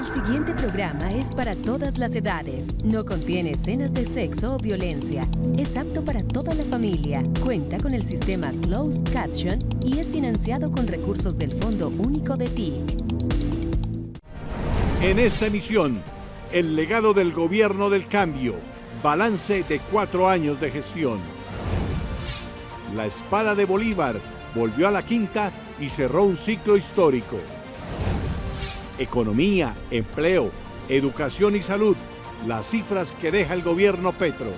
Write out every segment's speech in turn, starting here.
El siguiente programa es para todas las edades. No contiene escenas de sexo o violencia. Es apto para toda la familia. Cuenta con el sistema Closed Caption y es financiado con recursos del Fondo Único de TIC. En esta emisión, el legado del gobierno del cambio. Balance de 4 años de gestión. La espada de Bolívar volvió a la quinta y cerró un ciclo histórico. Economía, empleo, educación y salud, las cifras que deja el gobierno Petro.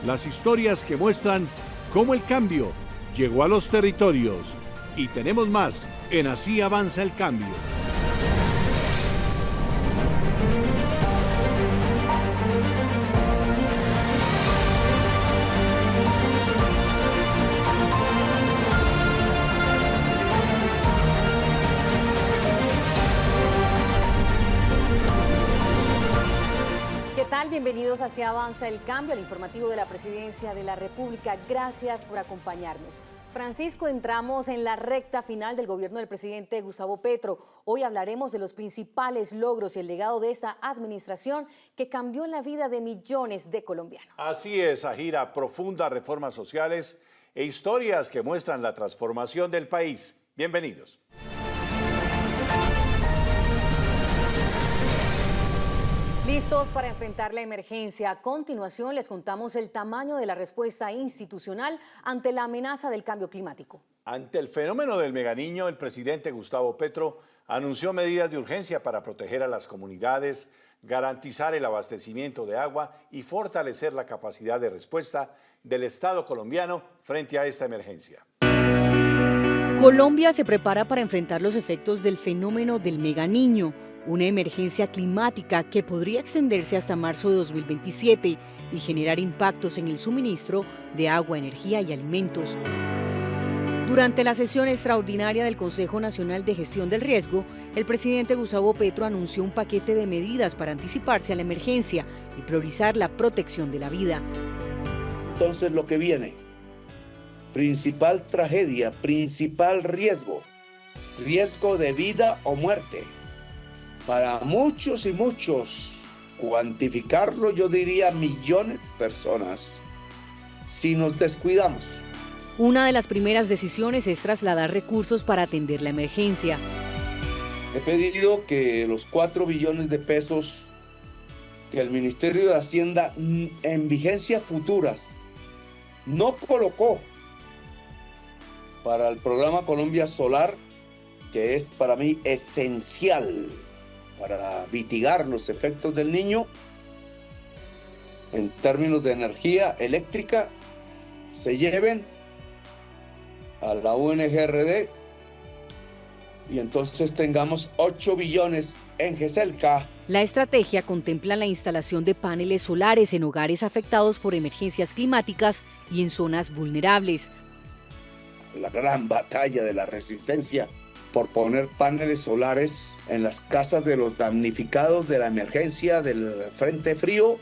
Las historias que muestran cómo el cambio llegó a los territorios. Y tenemos más en Así Avanza el Cambio. Bienvenidos a Así Avanza el Cambio, al informativo de la Presidencia de la República. Gracias por acompañarnos. Francisco, entramos en la recta final del gobierno del presidente Gustavo Petro. Hoy hablaremos de los principales logros y el legado de esta administración que cambió la vida de millones de colombianos. Así es, Ajira, profundas reformas sociales e historias que muestran la transformación del país. Bienvenidos. Listos para enfrentar la emergencia. A continuación les contamos el tamaño de la respuesta institucional ante la amenaza del cambio climático. Ante el fenómeno del Meganiño, el presidente Gustavo Petro anunció medidas de urgencia para proteger a las comunidades, garantizar el abastecimiento de agua y fortalecer la capacidad de respuesta del Estado colombiano frente a esta emergencia. Colombia se prepara para enfrentar los efectos del fenómeno del Meganiño, una emergencia climática que podría extenderse hasta marzo de 2027 y generar impactos en el suministro de agua, energía y alimentos. Durante la sesión extraordinaria del Consejo Nacional de Gestión del Riesgo, el presidente Gustavo Petro anunció un paquete de medidas para anticiparse a la emergencia y priorizar la protección de la vida. Entonces lo que viene, principal tragedia, principal riesgo de vida o muerte. Para muchos y muchos, cuantificarlo yo diría millones de personas, si nos descuidamos. Una de las primeras decisiones es trasladar recursos para atender la emergencia. He pedido que los 4 billones de pesos que el Ministerio de Hacienda en vigencias futuras no colocó para el programa Colombia Solar, que es para mí esencial para mitigar los efectos del niño en términos de energía eléctrica, se lleven a la UNGRD y entonces tengamos 8 billones en GESELCA. La estrategia contempla la instalación de paneles solares en hogares afectados por emergencias climáticas y en zonas vulnerables. La gran batalla de la resistencia por poner paneles solares en las casas de los damnificados de la emergencia del frente frío.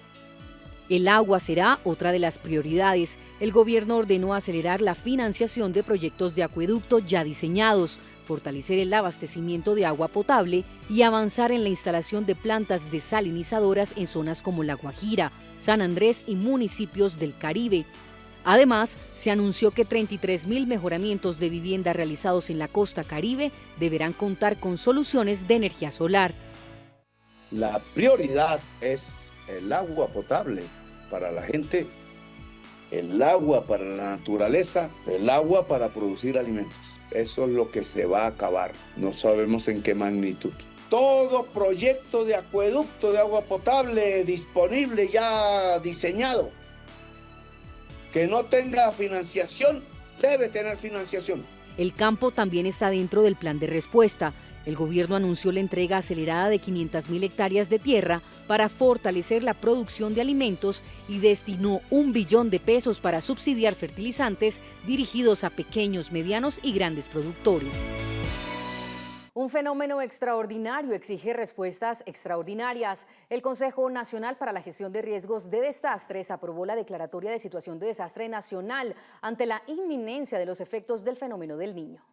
El agua será otra de las prioridades. El gobierno ordenó acelerar la financiación de proyectos de acueducto ya diseñados, fortalecer el abastecimiento de agua potable y avanzar en la instalación de plantas desalinizadoras en zonas como La Guajira, San Andrés y municipios del Caribe. Además, se anunció que 33.000 mejoramientos de vivienda realizados en la costa Caribe deberán contar con soluciones de energía solar. La prioridad es el agua potable para la gente, el agua para la naturaleza, el agua para producir alimentos. Eso es lo que se va a acabar. No sabemos en qué magnitud. Todo proyecto de acueducto de agua potable disponible, ya diseñado, que no tenga financiación, debe tener financiación. El campo también está dentro del plan de respuesta. El gobierno anunció la entrega acelerada de 500.000 hectáreas de tierra para fortalecer la producción de alimentos y destinó 1 billón de pesos para subsidiar fertilizantes dirigidos a pequeños, medianos y grandes productores. Un fenómeno extraordinario exige respuestas extraordinarias. El Consejo Nacional para la Gestión de Riesgos de Desastres aprobó la declaratoria de situación de desastre nacional ante la inminencia de los efectos del fenómeno del Niño.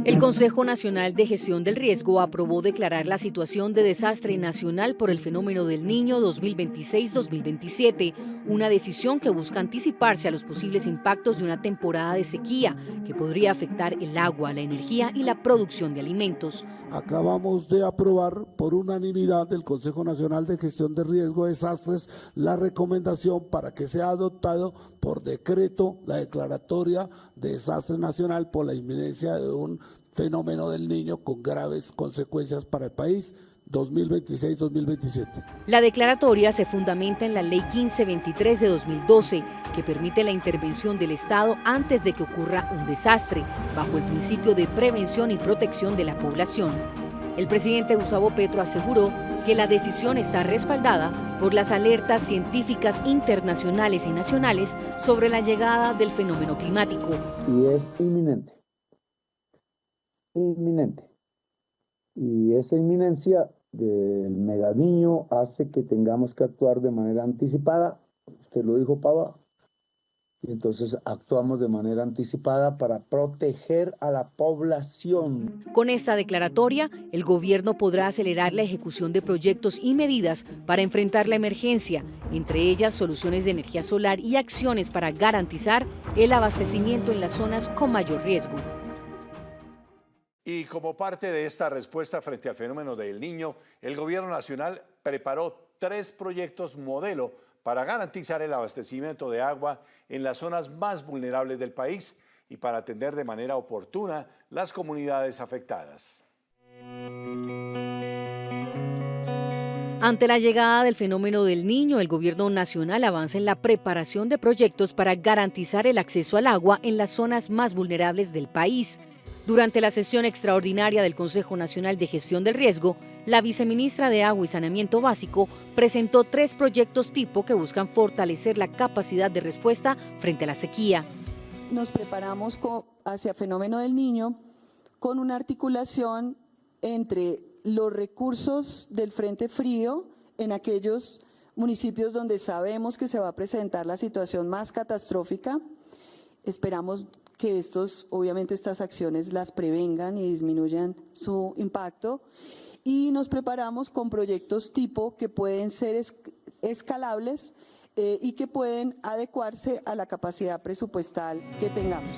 El Consejo Nacional de Gestión del Riesgo aprobó declarar la situación de desastre nacional por el fenómeno del Niño 2026-2027, una decisión que busca anticiparse a los posibles impactos de una temporada de sequía que podría afectar el agua, la energía y la producción de alimentos. Acabamos de aprobar por unanimidad del Consejo Nacional de Gestión de Riesgo de Desastres la recomendación para que sea adoptado por decreto la declaratoria de desastre nacional por la inminencia de un fenómeno del Niño con graves consecuencias para el país 2026-2027. La declaratoria se fundamenta en la Ley 1523 de 2012, que permite la intervención del Estado antes de que ocurra un desastre, bajo el principio de prevención y protección de la población. El presidente Gustavo Petro aseguró que la decisión está respaldada por las alertas científicas internacionales y nacionales sobre la llegada del fenómeno climático. Y es inminente. Y esa inminencia del Meganiño hace que tengamos que actuar de manera anticipada. Usted lo dijo, Pava. Y entonces actuamos de manera anticipada para proteger a la población. Con esta declaratoria, el gobierno podrá acelerar la ejecución de proyectos y medidas para enfrentar la emergencia, entre ellas soluciones de energía solar y acciones para garantizar el abastecimiento en las zonas con mayor riesgo. Y como parte de esta respuesta frente al fenómeno del Niño, el Gobierno Nacional preparó 3 proyectos modelo para garantizar el abastecimiento de agua en las zonas más vulnerables del país y para atender de manera oportuna las comunidades afectadas. Ante la llegada del fenómeno del Niño, el Gobierno Nacional avanza en la preparación de proyectos para garantizar el acceso al agua en las zonas más vulnerables del país. Durante la sesión extraordinaria del Consejo Nacional de Gestión del Riesgo, la viceministra de Agua y Saneamiento Básico presentó 3 proyectos tipo que buscan fortalecer la capacidad de respuesta frente a la sequía. Nos preparamos hacia fenómeno del Niño con una articulación entre los recursos del Frente Frío en aquellos municipios donde sabemos que se va a presentar la situación más catastrófica. Esperamos que obviamente estas acciones las prevengan y disminuyan su impacto. Y nos preparamos con proyectos tipo que pueden ser escalables y que pueden adecuarse a la capacidad presupuestal que tengamos.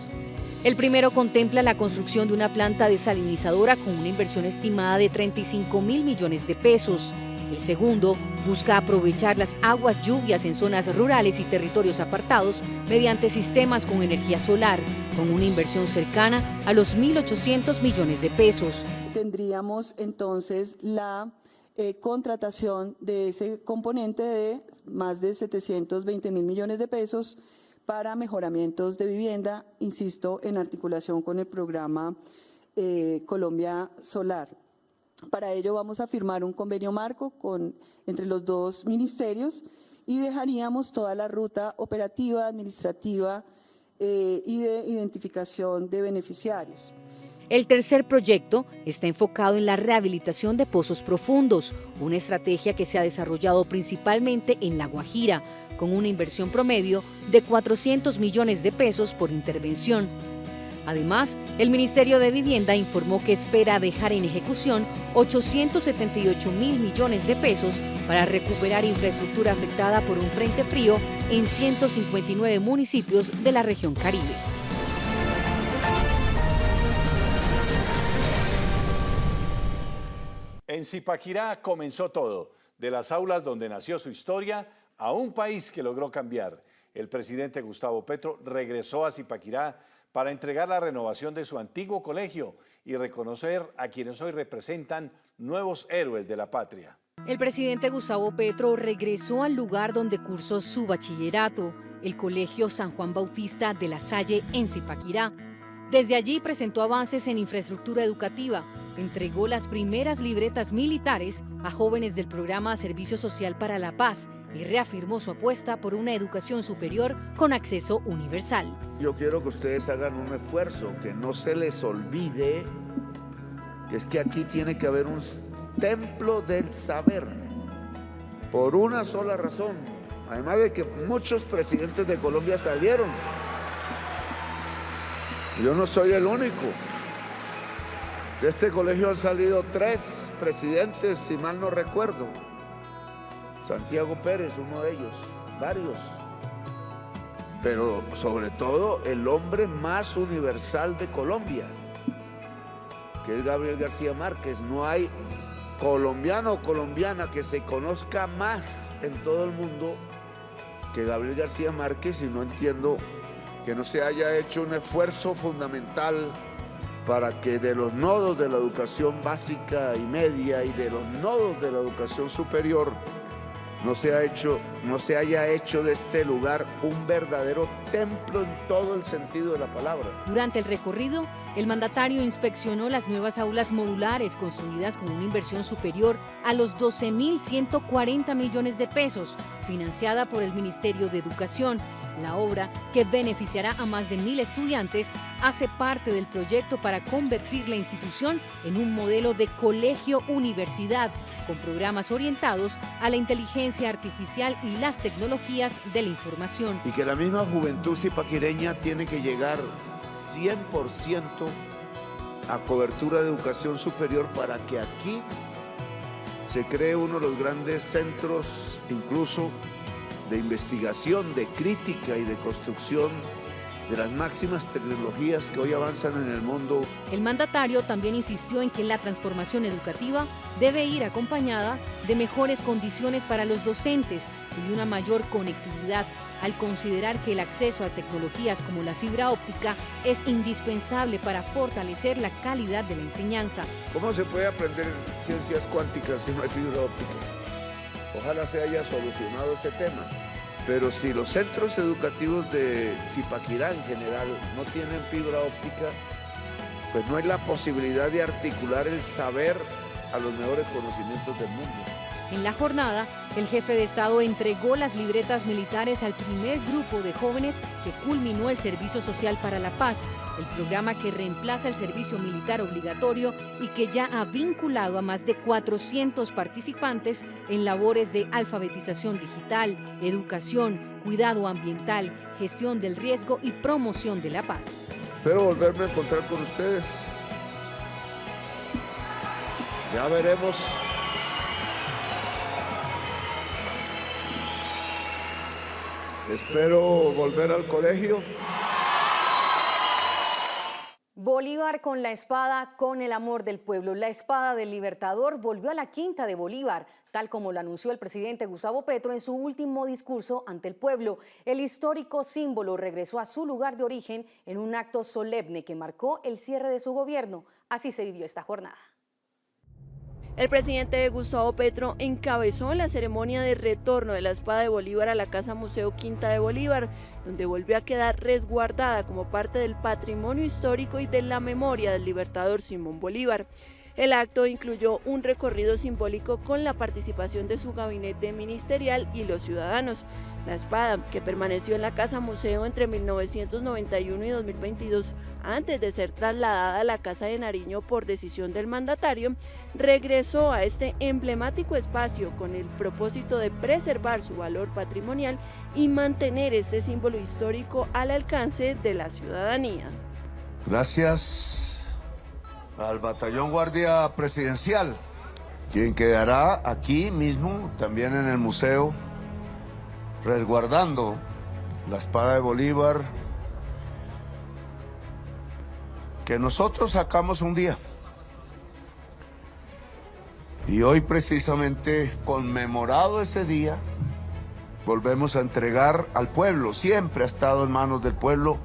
El primero contempla la construcción de una planta desalinizadora con una inversión estimada de 35.000 millones de pesos. El segundo busca aprovechar las aguas lluvias en zonas rurales y territorios apartados mediante sistemas con energía solar, con una inversión cercana a los 1.800 millones de pesos. Tendríamos entonces la contratación de ese componente de más de 720.000 millones de pesos para mejoramientos de vivienda, insisto, en articulación con el programa Colombia Solar. Para ello vamos a firmar un convenio marco entre los 2 ministerios y dejaríamos toda la ruta operativa, administrativa y de identificación de beneficiarios. El tercer proyecto está enfocado en la rehabilitación de pozos profundos, una estrategia que se ha desarrollado principalmente en La Guajira, con una inversión promedio de 400 millones de pesos por intervención. Además, el Ministerio de Vivienda informó que espera dejar en ejecución 878.000 millones de pesos para recuperar infraestructura afectada por un frente frío en 159 municipios de la región Caribe. En Zipaquirá comenzó todo, de las aulas donde nació su historia a un país que logró cambiar. El presidente Gustavo Petro regresó a Zipaquirá para entregar la renovación de su antiguo colegio y reconocer a quienes hoy representan nuevos héroes de la patria. El presidente Gustavo Petro regresó al lugar donde cursó su bachillerato, el Colegio San Juan Bautista de La Salle en Zipaquirá. Desde allí presentó avances en infraestructura educativa, entregó las primeras libretas militares a jóvenes del programa Servicio Social para la Paz y reafirmó su apuesta por una educación superior con acceso universal. Yo quiero que ustedes hagan un esfuerzo, que no se les olvide que es que aquí tiene que haber un templo del saber, por una sola razón, además de que muchos presidentes de Colombia salieron. Yo no soy el único. De este colegio han salido 3 presidentes, si mal no recuerdo. Santiago Pérez, uno de ellos, varios. Pero sobre todo el hombre más universal de Colombia, que es Gabriel García Márquez. No hay colombiano o colombiana que se conozca más en todo el mundo que Gabriel García Márquez, y no entiendo que no se haya hecho un esfuerzo fundamental para que de los nodos de la educación básica y media y de los nodos de la educación superior no se haya hecho de este lugar un verdadero templo en todo el sentido de la palabra. Durante el recorrido, el mandatario inspeccionó las nuevas aulas modulares construidas con una inversión superior a los 12.140 millones de pesos, financiada por el Ministerio de Educación. La obra, que beneficiará a más de 1.000 estudiantes, hace parte del proyecto para convertir la institución en un modelo de colegio-universidad, con programas orientados a la inteligencia artificial y las tecnologías de la información. Y que la misma juventud zipaquireña tiene que llegar 100% a cobertura de educación superior para que aquí se cree uno de los grandes centros, incluso de investigación, de crítica y de construcción de las máximas tecnologías que hoy avanzan en el mundo. El mandatario también insistió en que la transformación educativa debe ir acompañada de mejores condiciones para los docentes y de una mayor conectividad, al considerar que el acceso a tecnologías como la fibra óptica es indispensable para fortalecer la calidad de la enseñanza. ¿Cómo se puede aprender ciencias cuánticas si no hay fibra óptica? Ojalá se haya solucionado este tema. Pero si los centros educativos de Zipaquirá en general no tienen fibra óptica, pues no hay la posibilidad de articular el saber a los mejores conocimientos del mundo. En la jornada, el jefe de Estado entregó las libretas militares al primer grupo de jóvenes que culminó el Servicio Social para la Paz, el programa que reemplaza el servicio militar obligatorio y que ya ha vinculado a más de 400 participantes en labores de alfabetización digital, educación, cuidado ambiental, gestión del riesgo y promoción de la paz. Espero volverme a encontrar con ustedes. Ya veremos. Espero volver al colegio. Bolívar con la espada, con el amor del pueblo. La espada del Libertador volvió a la Quinta de Bolívar, tal como lo anunció el presidente Gustavo Petro en su último discurso ante el pueblo. El histórico símbolo regresó a su lugar de origen en un acto solemne que marcó el cierre de su gobierno. Así se vivió esta jornada. El presidente Gustavo Petro encabezó la ceremonia de retorno de la espada de Bolívar a la Casa Museo Quinta de Bolívar, donde volvió a quedar resguardada como parte del patrimonio histórico y de la memoria del libertador Simón Bolívar. El acto incluyó un recorrido simbólico con la participación de su gabinete ministerial y los ciudadanos. La espada, que permaneció en la Casa Museo entre 1991 y 2022, antes de ser trasladada a la Casa de Nariño por decisión del mandatario, regresó a este emblemático espacio con el propósito de preservar su valor patrimonial y mantener este símbolo histórico al alcance de la ciudadanía. Gracias al Batallón Guardia Presidencial, quien quedará aquí mismo, también en el museo, resguardando la espada de Bolívar que nosotros sacamos un día. Y hoy, precisamente conmemorado ese día, volvemos a entregar al pueblo. Siempre ha estado en manos del pueblo.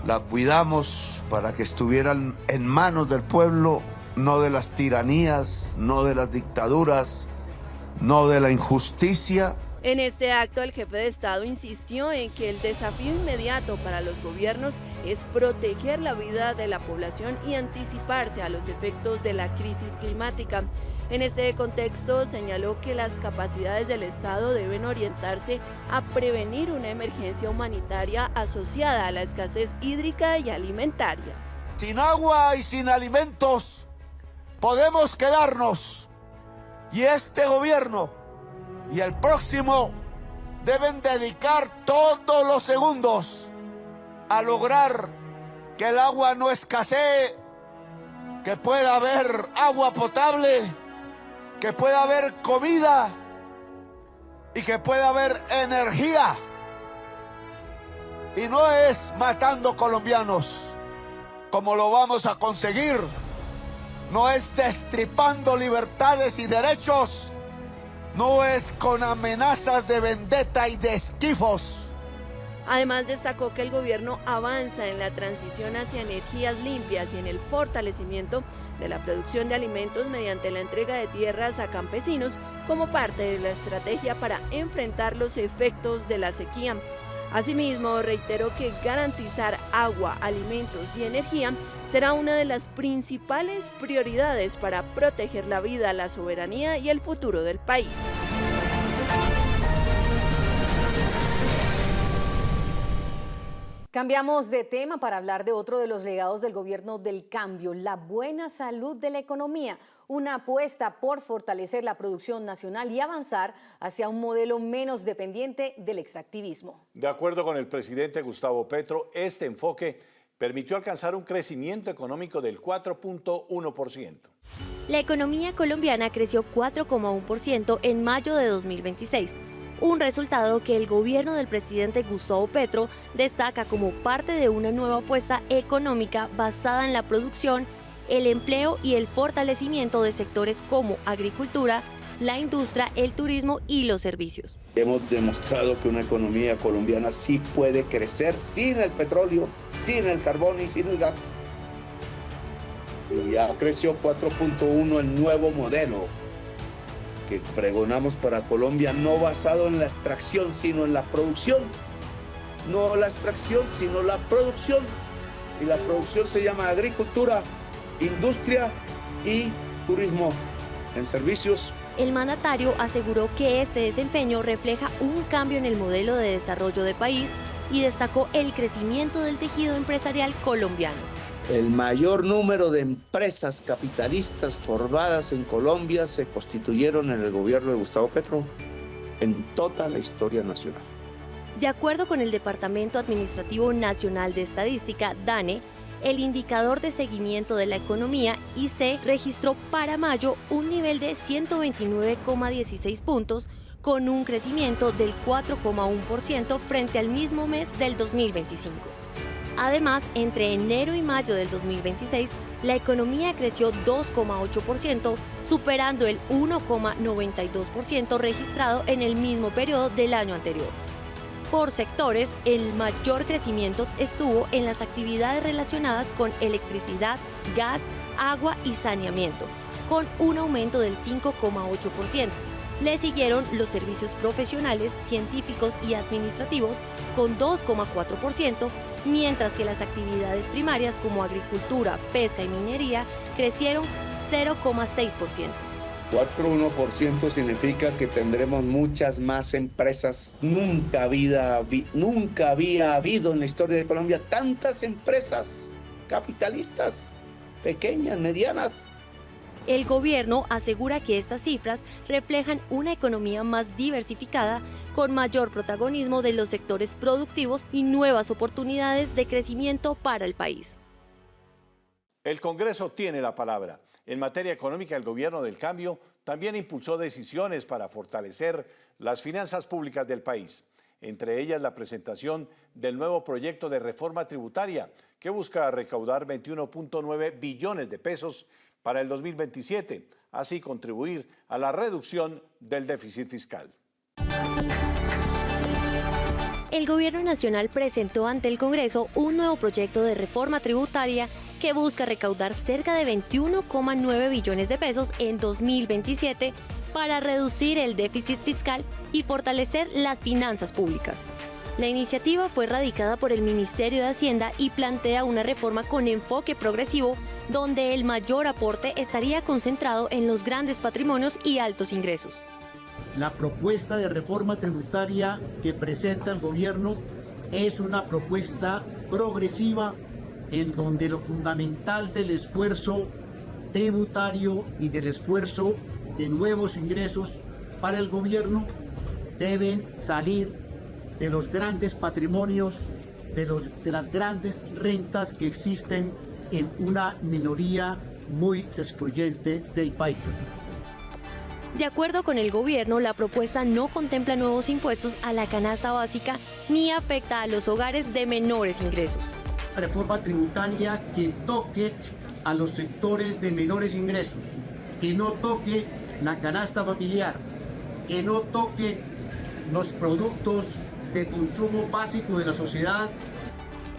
La cuidamos para que estuvieran en manos del pueblo, no de las tiranías, no de las dictaduras, no de la injusticia. En este acto, el jefe de Estado insistió en que el desafío inmediato para los gobiernos es proteger la vida de la población y anticiparse a los efectos de la crisis climática. En este contexto, señaló que las capacidades del Estado deben orientarse a prevenir una emergencia humanitaria asociada a la escasez hídrica y alimentaria. Sin agua y sin alimentos podemos quedarnos, y este gobierno y el próximo deben dedicar todos los segundos a lograr que el agua no escasee, que pueda haber agua potable, que pueda haber comida y que pueda haber energía. Y no es matando colombianos como lo vamos a conseguir, no es destripando libertades y derechos, no es con amenazas de vendetta y de esquifos. Además, destacó que el gobierno avanza en la transición hacia energías limpias y en el fortalecimiento de la producción de alimentos mediante la entrega de tierras a campesinos como parte de la estrategia para enfrentar los efectos de la sequía. Asimismo, reiteró que garantizar agua, alimentos y energía será una de las principales prioridades para proteger la vida, la soberanía y el futuro del país. Cambiamos de tema para hablar de otro de los legados del gobierno del cambio, la buena salud de la economía, una apuesta por fortalecer la producción nacional y avanzar hacia un modelo menos dependiente del extractivismo. De acuerdo con el presidente Gustavo Petro, este enfoque permitió alcanzar un crecimiento económico del 4.1%. La economía colombiana creció 4,1% en mayo de 2026. Un resultado que el gobierno del presidente Gustavo Petro destaca como parte de una nueva apuesta económica basada en la producción, el empleo y el fortalecimiento de sectores como agricultura, la industria, el turismo y los servicios. Hemos demostrado que una economía colombiana sí puede crecer sin el petróleo, sin el carbón y sin el gas. Y ya creció 4.1 el nuevo modelo que pregonamos para Colombia, no basado en la extracción, sino en la producción. No la extracción, sino la producción. Y la producción se llama agricultura, industria y turismo. En servicios. El mandatario aseguró que este desempeño refleja un cambio en el modelo de desarrollo del país y destacó el crecimiento del tejido empresarial colombiano. El mayor número de empresas capitalistas formadas en Colombia se constituyeron en el gobierno de Gustavo Petro en toda la historia nacional. De acuerdo con el Departamento Administrativo Nacional de Estadística, DANE, el indicador de seguimiento de la economía, IC, registró para mayo un nivel de 129,16 puntos, con un crecimiento del 4,1% frente al mismo mes del 2025. Además, entre enero y mayo del 2026, la economía creció 2,8%, superando el 1,92% registrado en el mismo periodo del año anterior. Por sectores, el mayor crecimiento estuvo en las actividades relacionadas con electricidad, gas, agua y saneamiento, con un aumento del 5,8%. Le siguieron los servicios profesionales, científicos y administrativos con 2,4%, mientras que las actividades primarias como agricultura, pesca y minería crecieron 0,6%. 4,1% significa que tendremos muchas más empresas. Nunca había habido en la historia de Colombia tantas empresas capitalistas, pequeñas, medianas. El gobierno asegura que estas cifras reflejan una economía más diversificada, con mayor protagonismo de los sectores productivos y nuevas oportunidades de crecimiento para el país. El Congreso tiene la palabra. En materia económica, el gobierno del cambio también impulsó decisiones para fortalecer las finanzas públicas del país. Entre ellas, la presentación del nuevo proyecto de reforma tributaria que busca recaudar 21.9 billones de pesos para el 2027, así contribuir a la reducción del déficit fiscal. El Gobierno Nacional presentó ante el Congreso un nuevo proyecto de reforma tributaria que busca recaudar cerca de 21,9 billones de pesos en 2027 para reducir el déficit fiscal y fortalecer las finanzas públicas. La iniciativa fue radicada por el Ministerio de Hacienda y plantea una reforma con enfoque progresivo, donde el mayor aporte estaría concentrado en los grandes patrimonios y altos ingresos. La propuesta de reforma tributaria que presenta el gobierno es una propuesta progresiva en donde lo fundamental del esfuerzo tributario y del esfuerzo de nuevos ingresos para el gobierno deben salir de los grandes patrimonios, de las grandes rentas que existen en una minoría muy excluyente del país. De acuerdo con el gobierno, la propuesta no contempla nuevos impuestos a la canasta básica ni afecta a los hogares de menores ingresos. Reforma tributaria que toque a los sectores de menores ingresos, que no toque la canasta familiar, que no toque los productos de consumo básico de la sociedad.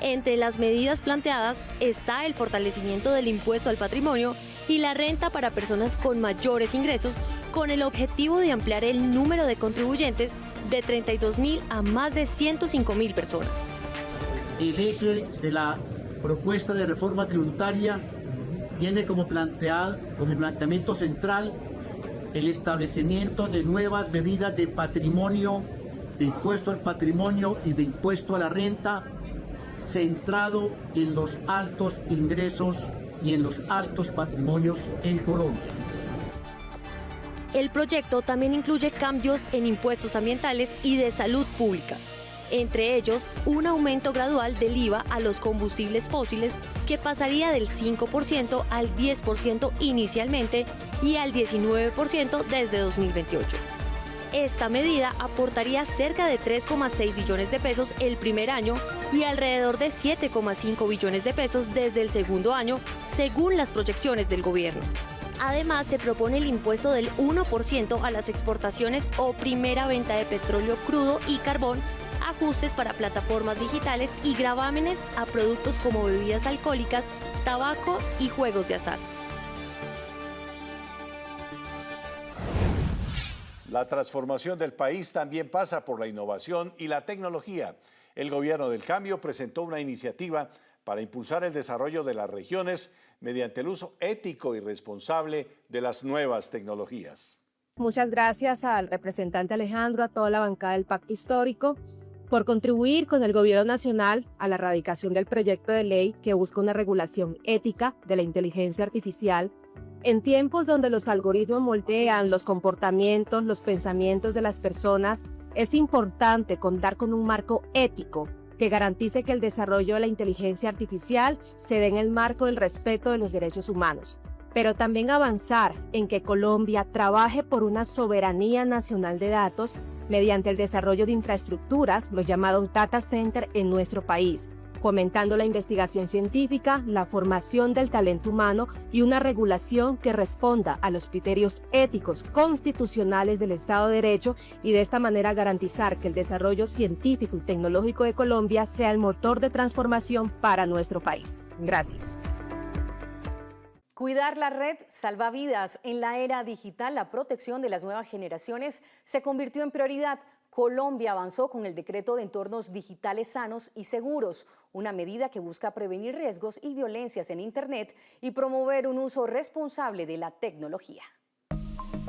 Entre las medidas planteadas está el fortalecimiento del impuesto al patrimonio y la renta para personas con mayores ingresos, con el objetivo de ampliar el número de contribuyentes de 32.000 a más de 105.000 personas. El eje de la propuesta de reforma tributaria tiene como planteamiento central el establecimiento de nuevas medidas de patrimonio, de impuesto al patrimonio y de impuesto a la renta, centrado en los altos ingresos y en los altos patrimonios en Colombia. El proyecto también incluye cambios en impuestos ambientales y de salud pública, entre ellos un aumento gradual del IVA a los combustibles fósiles que pasaría del 5% al 10% inicialmente y al 19% desde 2028. Esta medida aportaría cerca de 3,6 billones de pesos el primer año y alrededor de 7,5 billones de pesos desde el segundo año, según las proyecciones del gobierno. Además, se propone el impuesto del 1% a las exportaciones o primera venta de petróleo crudo y carbón, ajustes para plataformas digitales y gravámenes a productos como bebidas alcohólicas, tabaco y juegos de azar. La transformación del país también pasa por la innovación y la tecnología. El Gobierno del Cambio presentó una iniciativa para impulsar el desarrollo de las regiones mediante el uso ético y responsable de las nuevas tecnologías. Muchas gracias al representante Alejandro, a toda la bancada del Pacto Histórico, por contribuir con el Gobierno Nacional a la erradicación del proyecto de ley que busca una regulación ética de la inteligencia artificial en tiempos donde los algoritmos moldean los comportamientos, los pensamientos de las personas. Es importante contar con un marco ético que garantice que el desarrollo de la inteligencia artificial se dé en el marco del respeto de los derechos humanos, pero también avanzar en que Colombia trabaje por una soberanía nacional de datos mediante el desarrollo de infraestructuras, los llamados data centers en nuestro país, fomentando la investigación científica, la formación del talento humano y una regulación que responda a los criterios éticos constitucionales del Estado de Derecho y de esta manera garantizar que el desarrollo científico y tecnológico de Colombia sea el motor de transformación para nuestro país. Gracias. Cuidar la red salva vidas. En la era digital, la protección de las nuevas generaciones se convirtió en prioridad. Colombia avanzó con el decreto de entornos digitales sanos y seguros, una medida que busca prevenir riesgos y violencias en Internet y promover un uso responsable de la tecnología.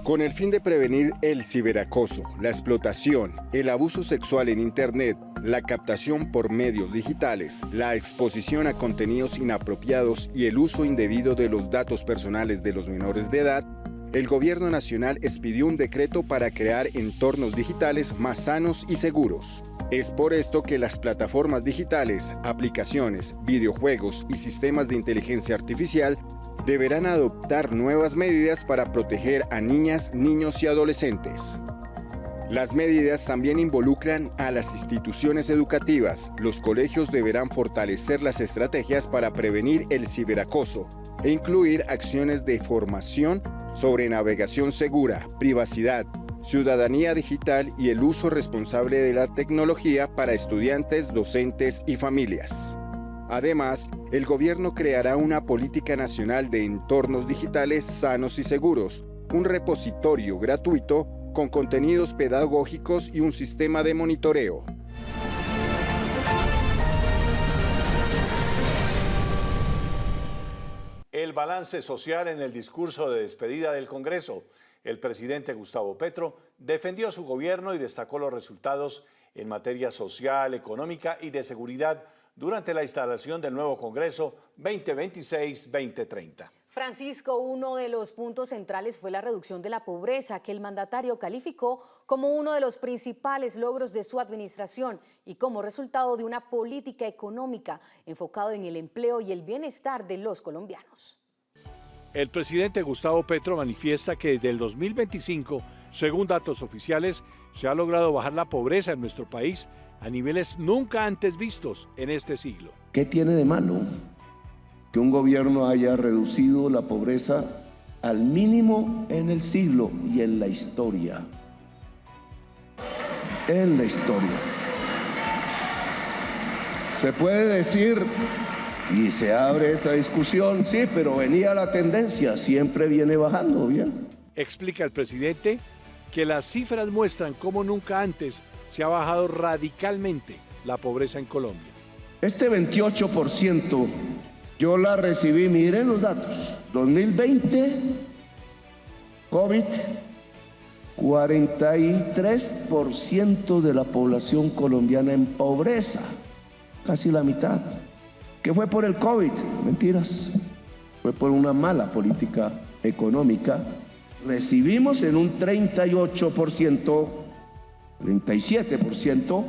Con el fin de prevenir el ciberacoso, la explotación, el abuso sexual en Internet, la captación por medios digitales, la exposición a contenidos inapropiados y el uso indebido de los datos personales de los menores de edad, el Gobierno Nacional expidió un decreto para crear entornos digitales más sanos y seguros. Es por esto que las plataformas digitales, aplicaciones, videojuegos y sistemas de inteligencia artificial deberán adoptar nuevas medidas para proteger a niñas, niños y adolescentes. Las medidas también involucran a las instituciones educativas. Los colegios deberán fortalecer las estrategias para prevenir el ciberacoso e incluir acciones de formación sobre navegación segura, privacidad, ciudadanía digital y el uso responsable de la tecnología para estudiantes, docentes y familias. Además, el gobierno creará una política nacional de entornos digitales sanos y seguros, un repositorio gratuito con contenidos pedagógicos y un sistema de monitoreo. El balance social en el discurso de despedida del Congreso. El presidente Gustavo Petro defendió su gobierno y destacó los resultados en materia social, económica y de seguridad durante la instalación del nuevo Congreso 2026-2030. Francisco, uno de los puntos centrales fue la reducción de la pobreza, que el mandatario calificó como uno de los principales logros de su administración y como resultado de una política económica enfocada en el empleo y el bienestar de los colombianos. El presidente Gustavo Petro manifiesta que desde el 2025, según datos oficiales, se ha logrado bajar la pobreza en nuestro país a niveles nunca antes vistos en este siglo. ¿Qué tiene de malo que un gobierno haya reducido la pobreza al mínimo en el siglo y en la historia? En la historia. Se puede decir, y se abre esa discusión, sí, pero venía la tendencia, siempre viene bajando, bien. Explica el presidente que las cifras muestran cómo nunca antes se ha bajado radicalmente la pobreza en Colombia. Este 28% yo la recibí, miren los datos, 2020, COVID, 43% de la población colombiana en pobreza, casi la mitad. ¿Qué fue por el COVID? Mentiras, fue por una mala política económica. Recibimos en un 38%, 37%,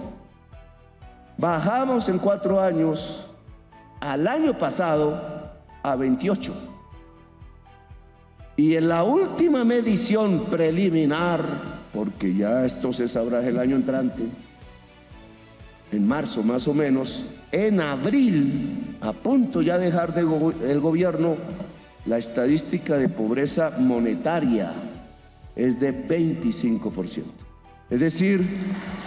bajamos en 4 años al año pasado a 28%. Y en la última medición preliminar, porque ya esto se sabrá el año entrante, en marzo más o menos, en abril, a punto ya de dejar el gobierno, la estadística de pobreza monetaria es de 25%. Es decir,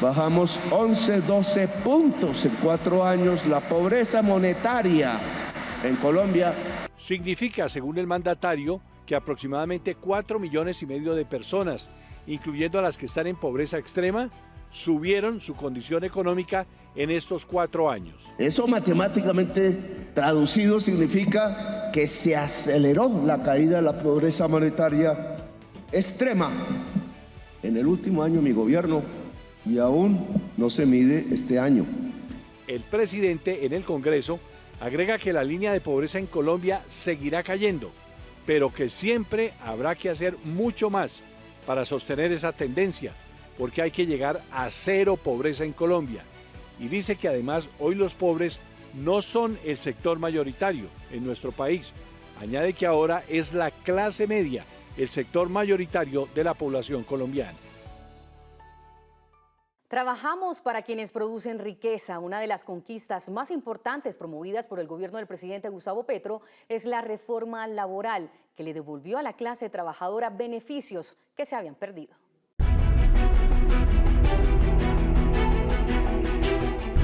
bajamos 11, 12 puntos en 4 años la pobreza monetaria en Colombia. Significa, según el mandatario, que aproximadamente 4,5 millones de personas, incluyendo a las que están en pobreza extrema, subieron su condición económica en estos 4 años. Eso matemáticamente traducido significa que se aceleró la caída de la pobreza monetaria extrema en el último año de mi gobierno y aún no se mide este año. El presidente en el Congreso agrega que la línea de pobreza en Colombia seguirá cayendo, pero que siempre habrá que hacer mucho más para sostener esa tendencia, porque hay que llegar a 0 pobreza en Colombia. Y dice que además hoy los pobres no son el sector mayoritario en nuestro país. Añade que ahora es la clase media el sector mayoritario de la población colombiana. Trabajamos para quienes producen riqueza. Una de las conquistas más importantes promovidas por el gobierno del presidente Gustavo Petro es la reforma laboral, que le devolvió a la clase trabajadora beneficios que se habían perdido.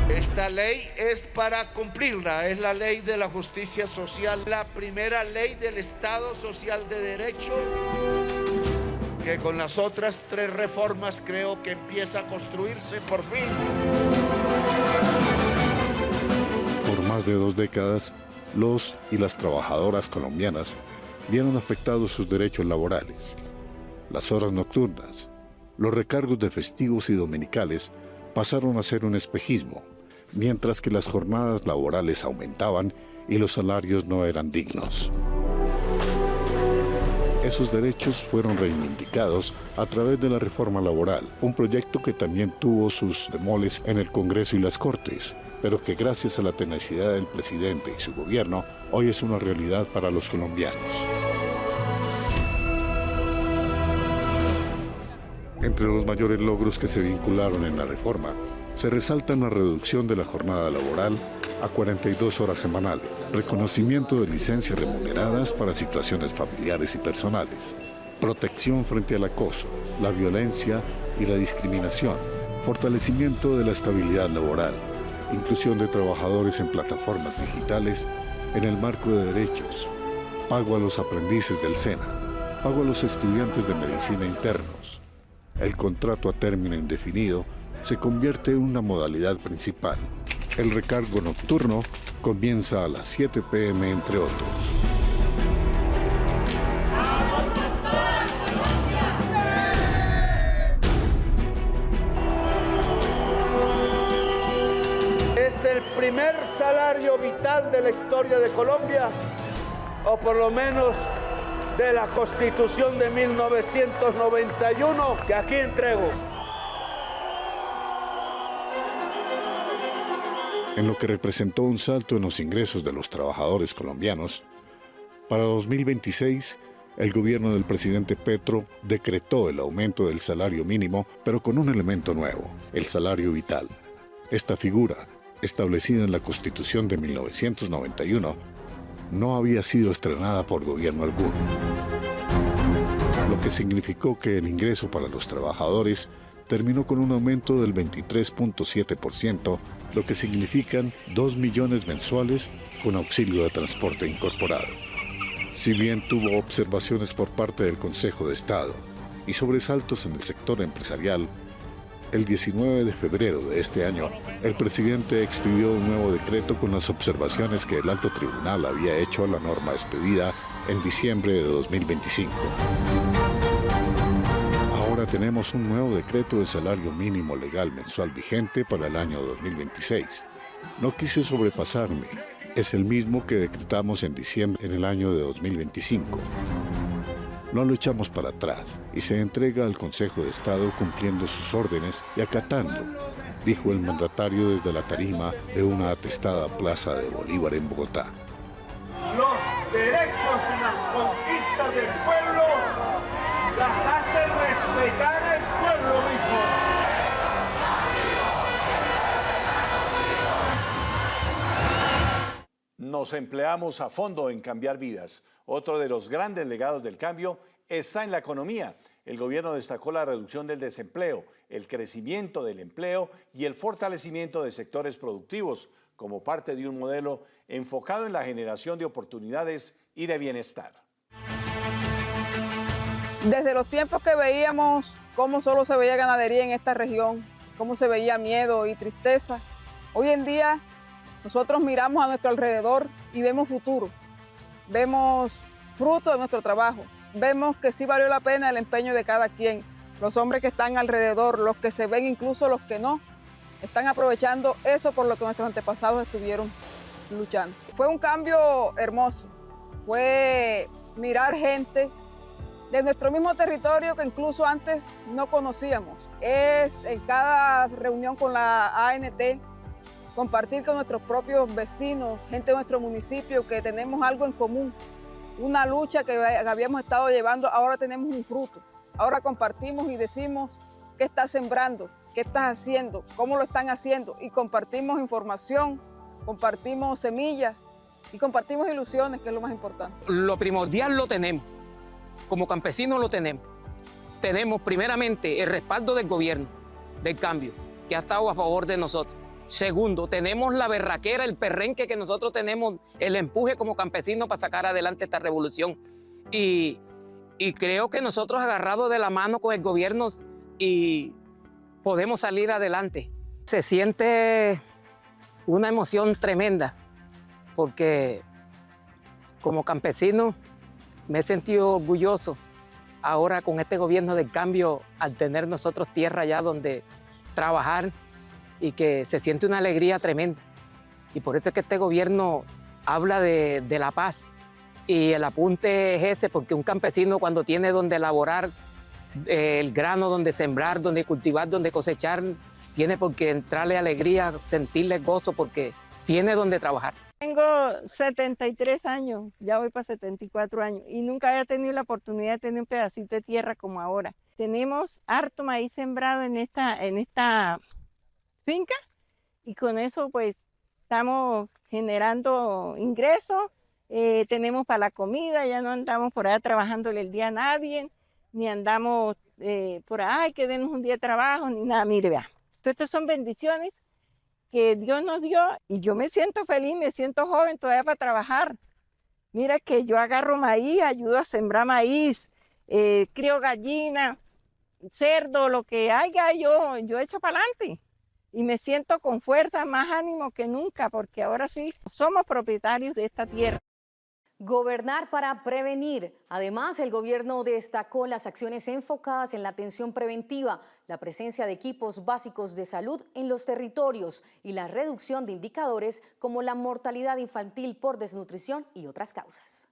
Esta ley es para cumplirla, es la ley de la justicia social, la primera ley del Estado Social de Derecho, que con las otras 3 reformas creo que empieza a construirse por fin. Por más de 2 décadas, los y las trabajadoras colombianas vieron afectados sus derechos laborales. Las horas nocturnas, los recargos de festivos y dominicales pasaron a ser un espejismo, mientras que las jornadas laborales aumentaban y los salarios no eran dignos. Esos derechos fueron reivindicados a través de la reforma laboral, un proyecto que también tuvo sus bemoles en el Congreso y las Cortes, pero que gracias a la tenacidad del presidente y su gobierno, hoy es una realidad para los colombianos. Entre los mayores logros que se vincularon en la reforma, se resaltan la reducción de la jornada laboral a 42 horas semanales, reconocimiento de licencias remuneradas para situaciones familiares y personales, protección frente al acoso, la violencia y la discriminación, fortalecimiento de la estabilidad laboral, inclusión de trabajadores en plataformas digitales en el marco de derechos, pago a los aprendices del SENA, pago a los estudiantes de medicina internos. El contrato a término indefinido se convierte en una modalidad principal. El recargo nocturno comienza a las 7 p.m. entre otros. Es el primer salario vital de la historia de Colombia, o por lo menos de la Constitución de 1991, que aquí entrego. En lo que representó un salto en los ingresos de los trabajadores colombianos, Para 2026, el gobierno del presidente Petro decretó el aumento del salario mínimo, pero con un elemento nuevo, el salario vital. Esta figura, establecida en la Constitución de 1991, no había sido estrenada por gobierno alguno, lo que significó que el ingreso para los trabajadores terminó con un aumento del 23.7%, lo que significan 2 millones mensuales con auxilio de transporte incorporado. Si bien tuvo observaciones por parte del Consejo de Estado y sobresaltos en el sector empresarial, el 19 de febrero de este año, el presidente expidió un nuevo decreto con las observaciones que el Alto Tribunal había hecho a la norma expedida en diciembre de 2025. Ahora tenemos un nuevo decreto de salario mínimo legal mensual vigente para el año 2026. No quise sobrepasarme. Es el mismo que decretamos en diciembre en el año de 2025. No lo echamos para atrás y se entrega al Consejo de Estado cumpliendo sus órdenes y acatando, dijo el mandatario desde la tarima de una atestada plaza de Bolívar en Bogotá. Los derechos y las conquistas del pueblo las hace respetar el pueblo mismo. Nos empleamos a fondo en cambiar vidas. Otro de los grandes legados del cambio está en la economía. El gobierno destacó la reducción del desempleo, el crecimiento del empleo y el fortalecimiento de sectores productivos como parte de un modelo enfocado en la generación de oportunidades y de bienestar. Desde los tiempos que veíamos cómo solo se veía ganadería en esta región, cómo se veía miedo y tristeza, hoy en día nosotros miramos a nuestro alrededor y vemos futuro, vemos fruto de nuestro trabajo, vemos que sí valió la pena el empeño de cada quien. Los hombres que están alrededor, los que se ven, incluso los que no, están aprovechando eso por lo que nuestros antepasados estuvieron luchando. Fue un cambio hermoso, fue mirar gente de nuestro mismo territorio que incluso antes no conocíamos. Es en cada reunión con la ANT, compartir con nuestros propios vecinos, gente de nuestro municipio, que tenemos algo en común, una lucha que habíamos estado llevando, ahora tenemos un fruto. Ahora compartimos y decimos qué estás sembrando, qué estás haciendo, cómo lo están haciendo, y compartimos información, compartimos semillas y compartimos ilusiones, que es lo más importante. Lo primordial lo tenemos, como campesinos lo tenemos. Tenemos primeramente el respaldo del gobierno, del cambio, que ha estado a favor de nosotros. Segundo, tenemos la berraquera, el perrenque que nosotros tenemos, el empuje como campesinos para sacar adelante esta revolución. Y creo que nosotros agarrados de la mano con el gobierno y podemos salir adelante. Se siente una emoción tremenda porque como campesino me he sentido orgulloso ahora con este gobierno del cambio al tener nosotros tierra allá donde trabajar y que se siente una alegría tremenda. Y por eso es que este gobierno habla de la paz. Y el apunte es ese, porque un campesino cuando tiene donde elaborar el grano, donde sembrar, donde cultivar, donde cosechar, tiene por qué entrarle alegría, sentirle gozo, porque tiene donde trabajar. Tengo 73 años, ya voy para 74 años, y nunca había tenido la oportunidad de tener un pedacito de tierra como ahora. Tenemos harto maíz sembrado en esta finca, y con eso pues estamos generando ingresos. Tenemos para la comida, ya no andamos por allá trabajándole el día a nadie, ni andamos por ahí que denos un día de trabajo, ni nada. Mire, vea, estas son bendiciones que Dios nos dio y yo me siento feliz, me siento joven todavía para trabajar. Mira que yo agarro maíz, ayudo a sembrar maíz, crío gallina, cerdo, lo que haya, yo echo para adelante. Y me siento con fuerza, más ánimo que nunca, porque ahora sí somos propietarios de esta tierra. Gobernar para prevenir. Además, el gobierno destacó las acciones enfocadas en la atención preventiva, la presencia de equipos básicos de salud en los territorios y la reducción de indicadores como la mortalidad infantil por desnutrición y otras causas.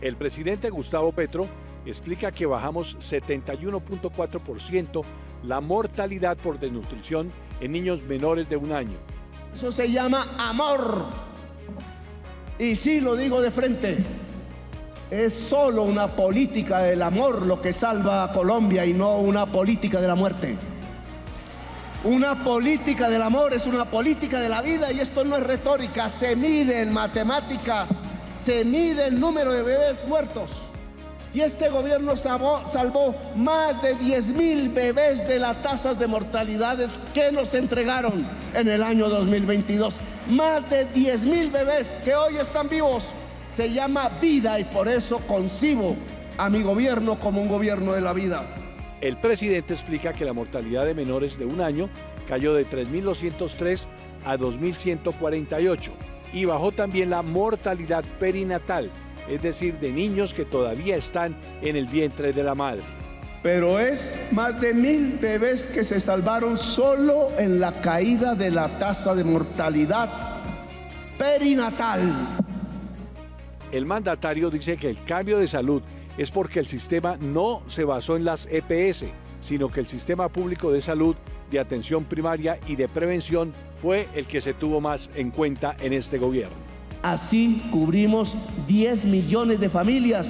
El presidente Gustavo Petro explica que bajamos 71.4% la mortalidad por desnutrición en niños menores de 1 año. Eso se llama amor. Y sí, lo digo de frente. Es solo una política del amor lo que salva a Colombia y no una política de la muerte. Una política del amor es una política de la vida y esto no es retórica, se mide en matemáticas, se mide el número de bebés muertos. Y este gobierno salvó más de 10.000 bebés de las tasas de mortalidades que nos entregaron en el año 2022. Más de 10.000 bebés que hoy están vivos. Se llama vida y por eso concibo a mi gobierno como un gobierno de la vida. El presidente explica que la mortalidad de menores de un año cayó de 3.203 a 2.148 y bajó también la mortalidad perinatal, es decir, de niños que todavía están en el vientre de la madre. Pero es más de 1.000 bebés que se salvaron solo en la caída de la tasa de mortalidad perinatal. El mandatario dice que el cambio de salud es porque el sistema no se basó en las EPS, sino que el sistema público de salud, de atención primaria y de prevención fue el que se tuvo más en cuenta en este gobierno. Así cubrimos 10 millones de familias.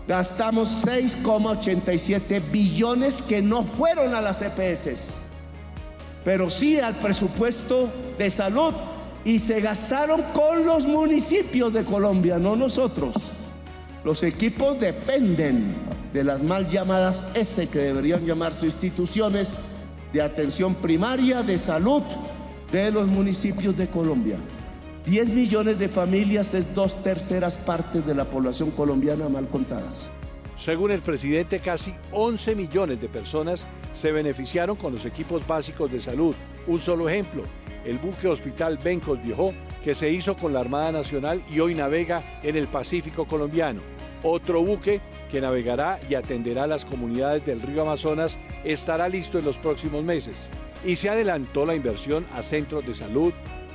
Gastamos 6,87 billones que no fueron a las EPS, pero sí al presupuesto de salud y se gastaron con los municipios de Colombia, no nosotros. Los equipos dependen de las mal llamadas S, que deberían llamarse instituciones de atención primaria, de salud, de los municipios de Colombia. 10 millones de familias es 2/3 partes de la población colombiana mal contadas. Según el presidente, casi 11 millones de personas se beneficiaron con los equipos básicos de salud. Un solo ejemplo, el buque hospital Bencos Viajó, que se hizo con la Armada Nacional y hoy navega en el Pacífico colombiano. Otro buque que navegará y atenderá a las comunidades del río Amazonas estará listo en los próximos meses. Y se adelantó la inversión a centros de salud,